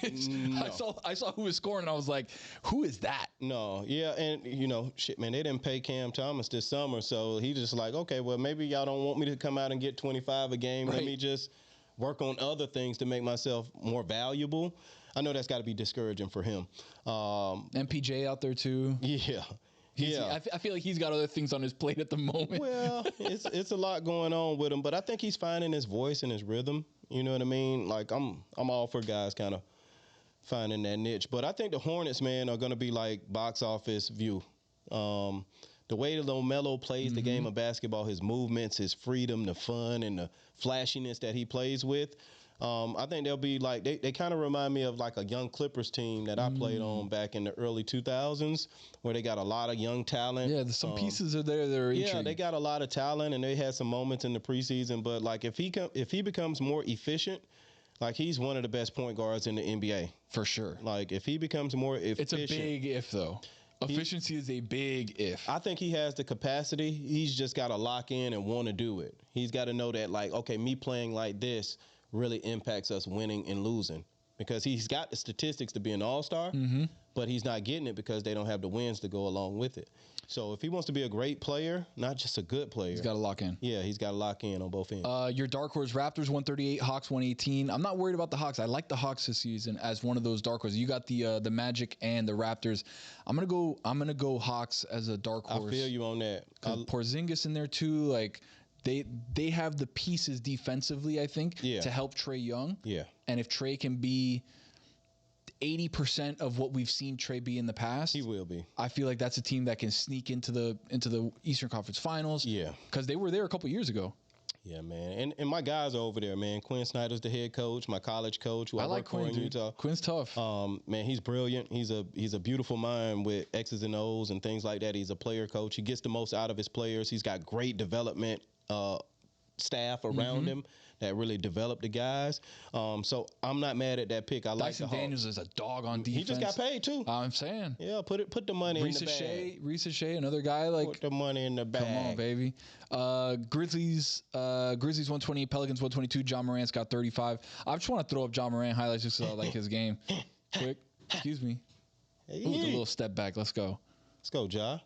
No. I saw who was scoring, and I was like, who is that? No. Yeah, and, shit, man, they didn't pay Cam Thomas this summer, so he just like, okay, well, maybe y'all don't want me to come out and get 25 a game. Right. Let me just work on other things to make myself more valuable. I know that's got to be discouraging for him. MPJ out there, too. Yeah. I feel like he's got other things on his plate at the moment. Well, it's a lot going on with him, but I think he's finding his voice and his rhythm. You know what I mean? Like, I'm all for guys kind of finding that niche. But I think the Hornets, man, are going to be like box office view. The way that LaMelo plays the game of basketball, his movements, his freedom, the fun, and the flashiness that he plays with, I think they'll be like, they kind of remind me of like a young Clippers team that I played on back in the early 2000s, where they got a lot of young talent. Yeah, some pieces are there that are intriguing. Yeah, they got a lot of talent, and they had some moments in the preseason. But like, if he becomes more efficient, like, he's one of the best point guards in the NBA. For sure. Like, if he becomes more efficient. It's a big if, though. Efficiency is a big if. I think he has the capacity. He's just got to lock in and want to do it. He's got to know that, like, okay, me playing like this really impacts us winning and losing, because he's got the statistics to be an all-star, but he's not getting it because they don't have the wins to go along with it. So if he wants to be a great player, not just a good player, he's got to lock in. Yeah, he's got to lock in on both ends. Your dark horse Raptors 138, Hawks 118. I'm not worried about the Hawks. I like the Hawks this season as one of those dark horses. You got the Magic and the Raptors. I'm gonna go Hawks as a dark horse. I feel you on that. Porzingis in there too, like. They have the pieces defensively, I think, to help Trae Young. Yeah. And if Trae can be 80% of what we've seen Trae be in the past, he will be. I feel like that's a team that can sneak into the Eastern Conference Finals. Yeah. Because they were there a couple years ago. Yeah, man. And my guys are over there, man. Quinn Snyder's the head coach, my college coach, who I like Quinn, in Utah. Quinn's tough. Man, he's brilliant. He's a beautiful mind with X's and O's and things like that. He's a player coach. He gets the most out of his players. He's got great development staff around him that really develop the guys. So I'm not mad at that pick. I like the Hawks. Dyson Daniels is a dog on defense. He just got paid too. I'm saying. Yeah, put the money in the bag. Reese Shea, another guy like. Put the money in the bag. Come on, baby. Grizzlies 128, Pelicans 122. John Morant's got 35. I just want to throw up John Morant highlights just because I like his game. Quick, excuse me. Hey. Ooh, a little step back. Let's go. Let's go, Ja.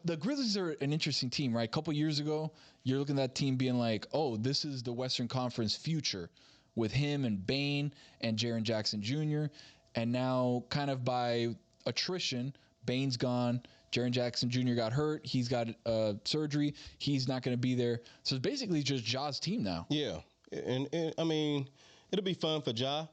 The Grizzlies are an interesting team, right? A couple years ago, you're looking at that team being like, oh, this is the Western Conference future with him and Bane and Jaren Jackson Jr. And now, kind of by attrition, Bane's gone. Jaren Jackson Jr. got hurt. He's got surgery. He's not going to be there. So it's basically just Ja's team now. Yeah. And I mean, it'll be fun for Ja.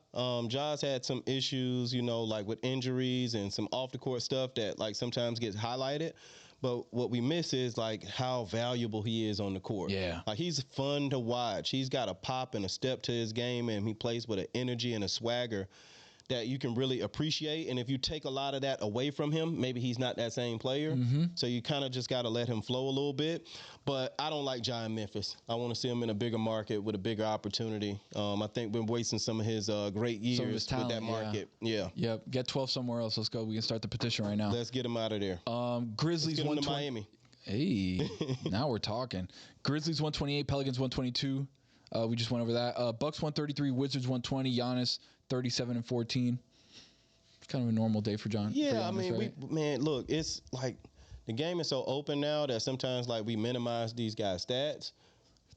Ja's had some issues, like with injuries and some off-the-court stuff that, like, sometimes gets highlighted. But what we miss is, like, how valuable he is on the court. Yeah. Like, he's fun to watch. He's got a pop and a step to his game, and he plays with an energy and a swagger that you can really appreciate. And if you take a lot of that away from him, maybe he's not that same player. So you kind of just got to let him flow a little bit. But I don't like Ja in Memphis. I want to see him in a bigger market with a bigger opportunity. I think we're wasting some of his great years with that market. Yeah. Yep. Get 12 somewhere else. Let's go. We can start the petition right now. Let's get him out of there. Grizzlies Let's get him to Miami. Hey, now we're talking. Grizzlies 128, Pelicans 122. We just went over that. Bucks 133, Wizards 120, Giannis 37 and 14. It's kind of a normal day for John. Yeah, for Giannis, I mean, right? Look, it's like the game is so open now that sometimes, like, we minimize these guys' stats.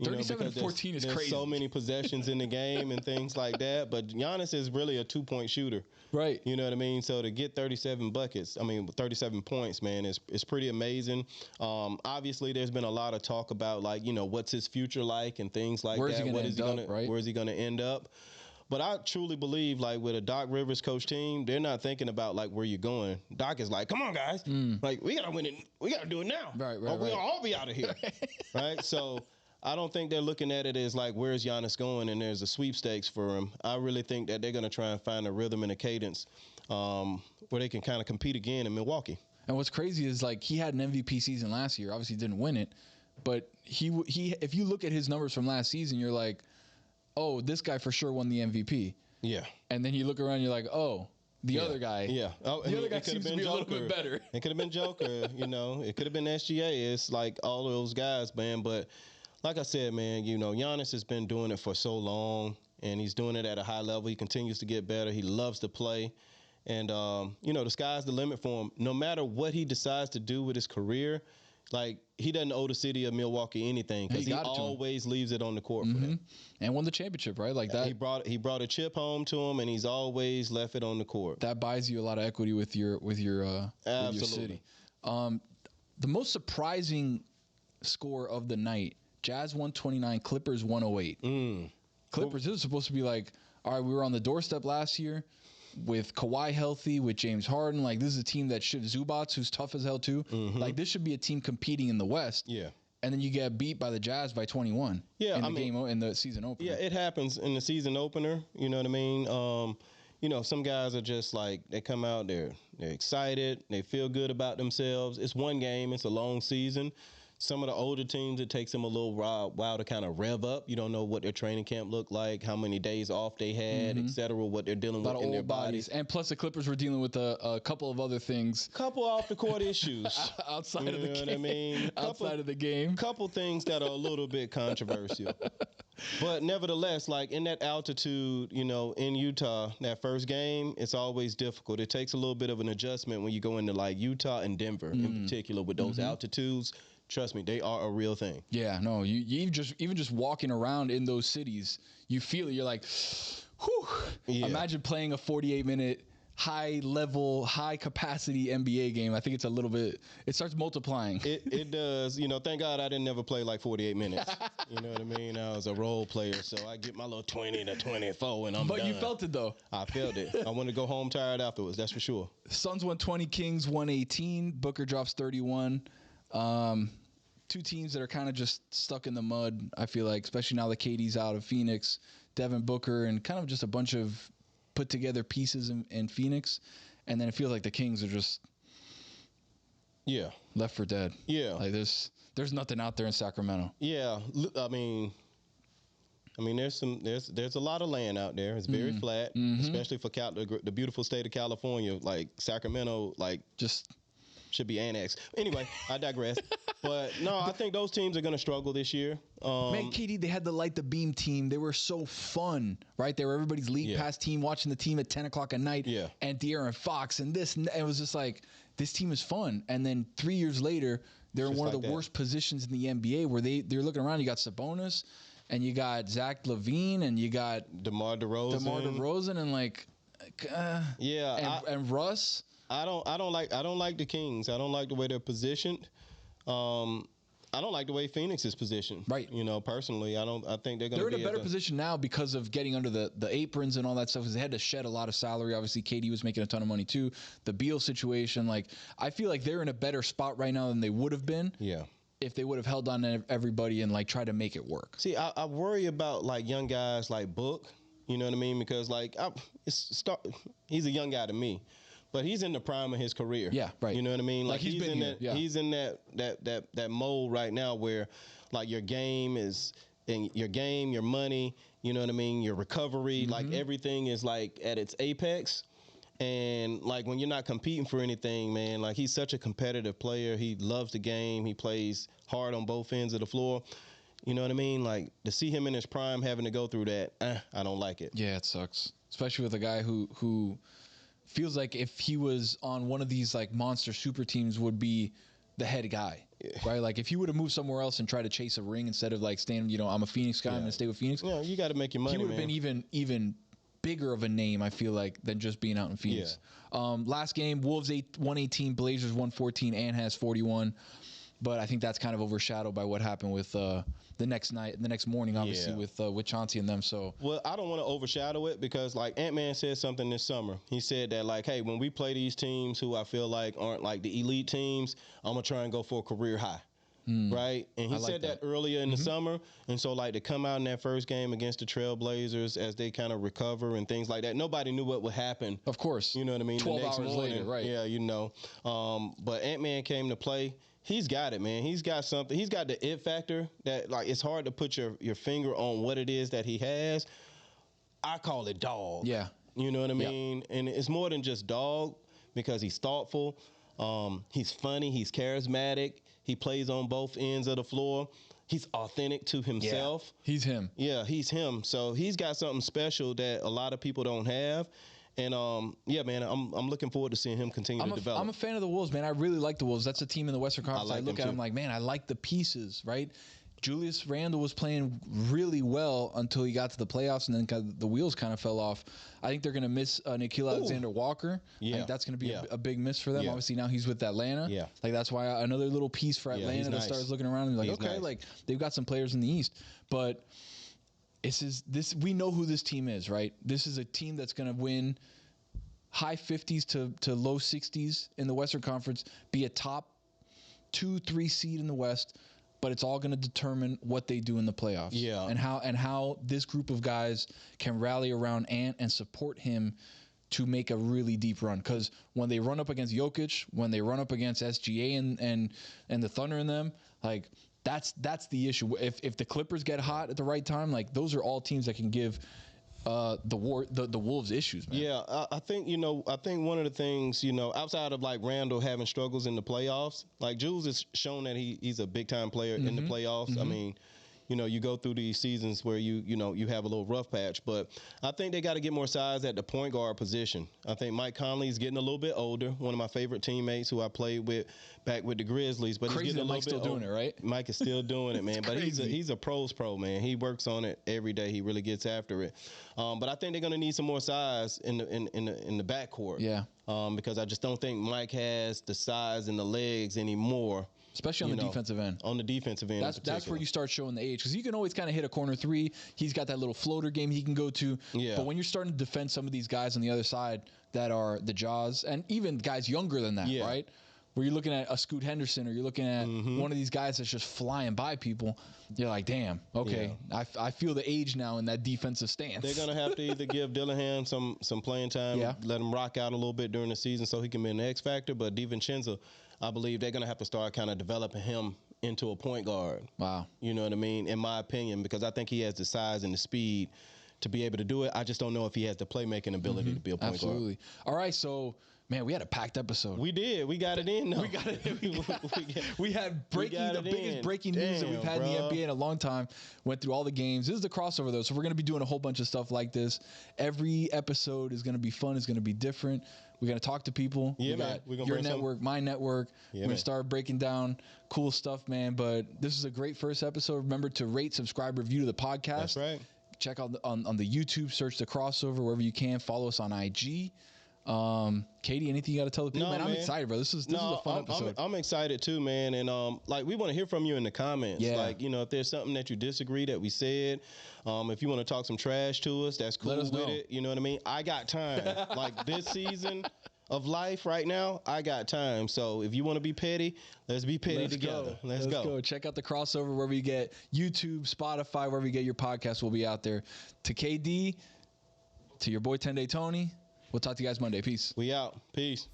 37 and 14 is crazy. There's so many possessions in the game and things like that. But Giannis is really a two-point shooter. Right. You know what I mean? So to get 37 points, man, is pretty amazing. Obviously, there's been a lot of talk about, like, what's his future like and things like that. Where is he going to end up? But I truly believe, like, with a Doc Rivers coach team, they're not thinking about, like, where you're going. Doc is like, come on, guys. Like, we got to win it. We got to do it now. Right. We'll all be out of here. Right? So I don't think they're looking at it as like, where's Giannis going, and there's a sweepstakes for him. I really think that they're going to try and find a rhythm and a cadence where they can kind of compete again in Milwaukee. And what's crazy is, like, he had an MVP season last year. Obviously didn't win it, but he if you look at his numbers from last season, you're like, oh, this guy for sure won the MVP. Yeah. And then you look around, you're like, oh, the other guy. Yeah. Oh, the other guy seems to be a little bit better. It could have been Joker, you know. It could have been SGA. It's like all of those guys, man. But like I said, man, you know, Giannis has been doing it for so long, and he's doing it at a high level. He continues to get better. He loves to play. And, you know, the sky's the limit for him. No matter what he decides to do with his career, like, he doesn't owe the city of Milwaukee anything because he always leaves it on the court for them. And won the championship, right? Like that. He brought a chip home to him, and he's always left it on the court. That buys you a lot of equity with your city. The most surprising score of the night: Jazz 129, Clippers 108. Clippers. This is supposed to be like, all right, we were on the doorstep last year with Kawhi healthy, with James Harden. Like, this is a team that should Zubats, who's tough as hell too. Like, this should be a team competing in the West. Yeah. And then you get beat by the Jazz by 21. Yeah, in the season opener. Yeah, it happens in the season opener. You know what I mean? You know, some guys are just like, they come out, they're excited, they feel good about themselves. It's one game, it's a long season. Some of the older teams, it takes them a little while to kind of rev up. You don't know what their training camp looked like, how many days off they had, et cetera, what they're dealing with in their bodies. And plus, the Clippers were dealing with a couple of other things. Couple off the court issues. outside of the game. What I mean? Outside of the game. Couple things that are a little bit controversial. But nevertheless, like in that altitude, you know, in Utah, that first game, it's always difficult. It takes a little bit of an adjustment when you go into like Utah and Denver in particular with those altitudes. Trust me, they are a real thing. Yeah, no, you even just walking around in those cities, you feel it. You're like, whew. Yeah. Imagine playing a 48-minute high-level, high-capacity NBA game. I think it's a little bit. It starts multiplying. It does. You know, thank God I didn't never play like 48 minutes. You know what I mean? I was a role player, so I get my little 20 to 24, and I'm done. But you felt it though. I felt it. I want to go home tired afterwards. That's for sure. Suns 120, Kings 118. Booker drops 31. Two teams that are kind of just stuck in the mud, I feel like, especially now that KD's out of Phoenix, Devin Booker, and kind of just a bunch of put together pieces in Phoenix. And then it feels like the Kings are just left for dead. Yeah. Like there's nothing out there in Sacramento. Yeah. I mean there's a lot of land out there. It's very flat, especially for the beautiful state of California. Like Sacramento, like just should be annexed. Anyway, I digress. But no, I think those teams are going to struggle this year. Man, KD, they had the Light the Beam team. They were so fun, right? They were everybody's league pass team, watching the team at 10 o'clock at night. Yeah. And De'Aaron Fox and this. And it was just like, this team is fun. And then 3 years later, they're in one of the worst positions in the NBA where they're looking around. You got Sabonis, and you got Zach LaVine, and you got DeMar DeRozan, and like, and Russ. I don't like the Kings. I don't like the way they're positioned. I don't like the way Phoenix is positioned. Right. You know, personally, I think they're going to be. They're in a better position now because of getting under the aprons and all that stuff. Because they had to shed a lot of salary. Obviously, KD was making a ton of money too. The Beal situation, like, I feel like they're in a better spot right now than they would have been. Yeah. If they would have held on to everybody and like tried to make it work. See, I worry about like young guys like Book. You know what I mean? Because like he's a young guy to me. But he's in the prime of his career. Yeah, right. You know what I mean? Like he's in that mold right now where like your game, your money, you know what I mean, your recovery, like everything is like at its apex. And like when you're not competing for anything, man, like he's such a competitive player. He loves the game. He plays hard on both ends of the floor. You know what I mean? Like to see him in his prime having to go through that, I don't like it. Yeah, it sucks. Especially with a guy who feels like if he was on one of these like monster super teams would be the head guy, right? Like if he would have moved somewhere else and tried to chase a ring instead of like staying, you know, I'm a Phoenix guy, I'm going to stay with Phoenix. Yeah, you got to make your money, he would have been even bigger of a name, I feel like, than just being out in Phoenix. Yeah. Last game, Wolves 118, Blazers 114, and has 41. But I think that's kind of overshadowed by what happened with the next morning, obviously, with Chauncey and them. So, well, I don't want to overshadow it because, like, Ant-Man said something this summer. He said that, like, hey, when we play these teams who I feel like aren't, like, the elite teams, I'm going to try and go for a career high. right? And he said that earlier in the summer. And so, like, to come out in that first game against the Trailblazers as they kind of recover and things like that, nobody knew what would happen. Of course. You know what I mean? 12 the next hours morning, later, right. Yeah, you know. But Ant-Man came to play. He's got it, man. He's got something. He's got the it factor that, like, it's hard to put your finger on what it is that he has. I call it dog. Yeah. You know what I mean? And it's more than just dog because he's thoughtful. He's funny. He's charismatic. He plays on both ends of the floor. He's authentic to himself. Yeah. He's him. Yeah, he's him. So he's got something special that a lot of people don't have. And yeah, man, I'm looking forward to seeing him continue to develop. I'm a fan of the Wolves, man. I really like the Wolves. That's a team in the Western Conference. I look at them like, man, I like the pieces, right? Julius Randle was playing really well until he got to the playoffs, and then the wheels kind of fell off. I think they're going to miss Nickeil Alexander-Walker. Yeah. I think that's going to be a big miss for them. Yeah. Obviously, now he's with Atlanta. Yeah. Like, that's why another little piece for Atlanta that starts looking around and like, He's okay, nice. like, they've got some players in the East. But we know who this team is, right? This is a team that's going to win high 50s to low 60s in the Western Conference, be a top 2-3 seed in the West, but it's all going to determine what they do in the playoffs. Yeah. And how this group of guys can rally around Ant and support him to make a really deep run. Because when they run up against Jokic, when they run up against SGA and the Thunder in them, like, that's the issue. If the Clippers get hot at the right time, like, those are all teams that can give the Wolves issues, man. Yeah, I think one of the things, outside of like Randall having struggles in the playoffs, like Jules has shown that he's a big time player in the playoffs. I mean, you go through these seasons where you have a little rough patch, but I think they got to get more size at the point guard position. I think Mike Conley's getting a little bit older. One of my favorite teammates who I played with back with the Grizzlies, but Crazy he's getting a little Mike's bit still doing it, right? Mike is still doing it, man. But he's a pro's pro, man. He works on it every day. He really gets after it. But I think they're gonna need some more size in the backcourt. Yeah. Because I just don't think Mike has the size and the legs anymore. Especially on the defensive end. On the defensive end, that's where you start showing the age, because you can always kind of hit a corner three. He's got that little floater game he can go to. Yeah. But when you're starting to defend some of these guys on the other side that are the Jaws, and even guys younger than that, right? Where you're looking at a Scoot Henderson, or you're looking at one of these guys that's just flying by people, you're like, damn, okay, I feel the age now in that defensive stance. They're going to have to either give Dillingham some playing time, let him rock out a little bit during the season so he can be an X factor. But DiVincenzo, I believe they're going to have to start kind of developing him into a point guard. Wow. You know what I mean? In my opinion, because I think he has the size and the speed to be able to do it. I just don't know if he has the playmaking ability to be a point guard. Absolutely. All right, so, man, we had a packed episode. We did. We got it in, though. We got it. We had the biggest breaking news that we've had in the NBA in a long time. Went through all the games. This is the crossover, though, so we're going to be doing a whole bunch of stuff like this. Every episode is going to be fun. It's going to be different. We're going to talk to people. Yeah, man. We're gonna your bring network, my network. We're going to start breaking down cool stuff, man. But this is a great first episode. Remember to rate, subscribe, review to the podcast. That's right. Check out on the YouTube, search the crossover wherever you can. Follow us on IG. Katie, anything you got to tell the people? No, man, I'm excited, bro. This is a fun episode. I'm excited too, man. And like, we want to hear from you in the comments. Yeah. Like, if there's something that you disagree that we said, if you want to talk some trash to us, that's cool with it. You know what I mean? I got time. Like, this season of life right now, I got time. So if you want to be petty, let's be petty together. Let's go. Check out the crossover wherever you get YouTube, Spotify, wherever you get your podcast. We'll be out there. To KD, to your boy 10-Day Tony. We'll talk to you guys Monday. Peace. We out. Peace.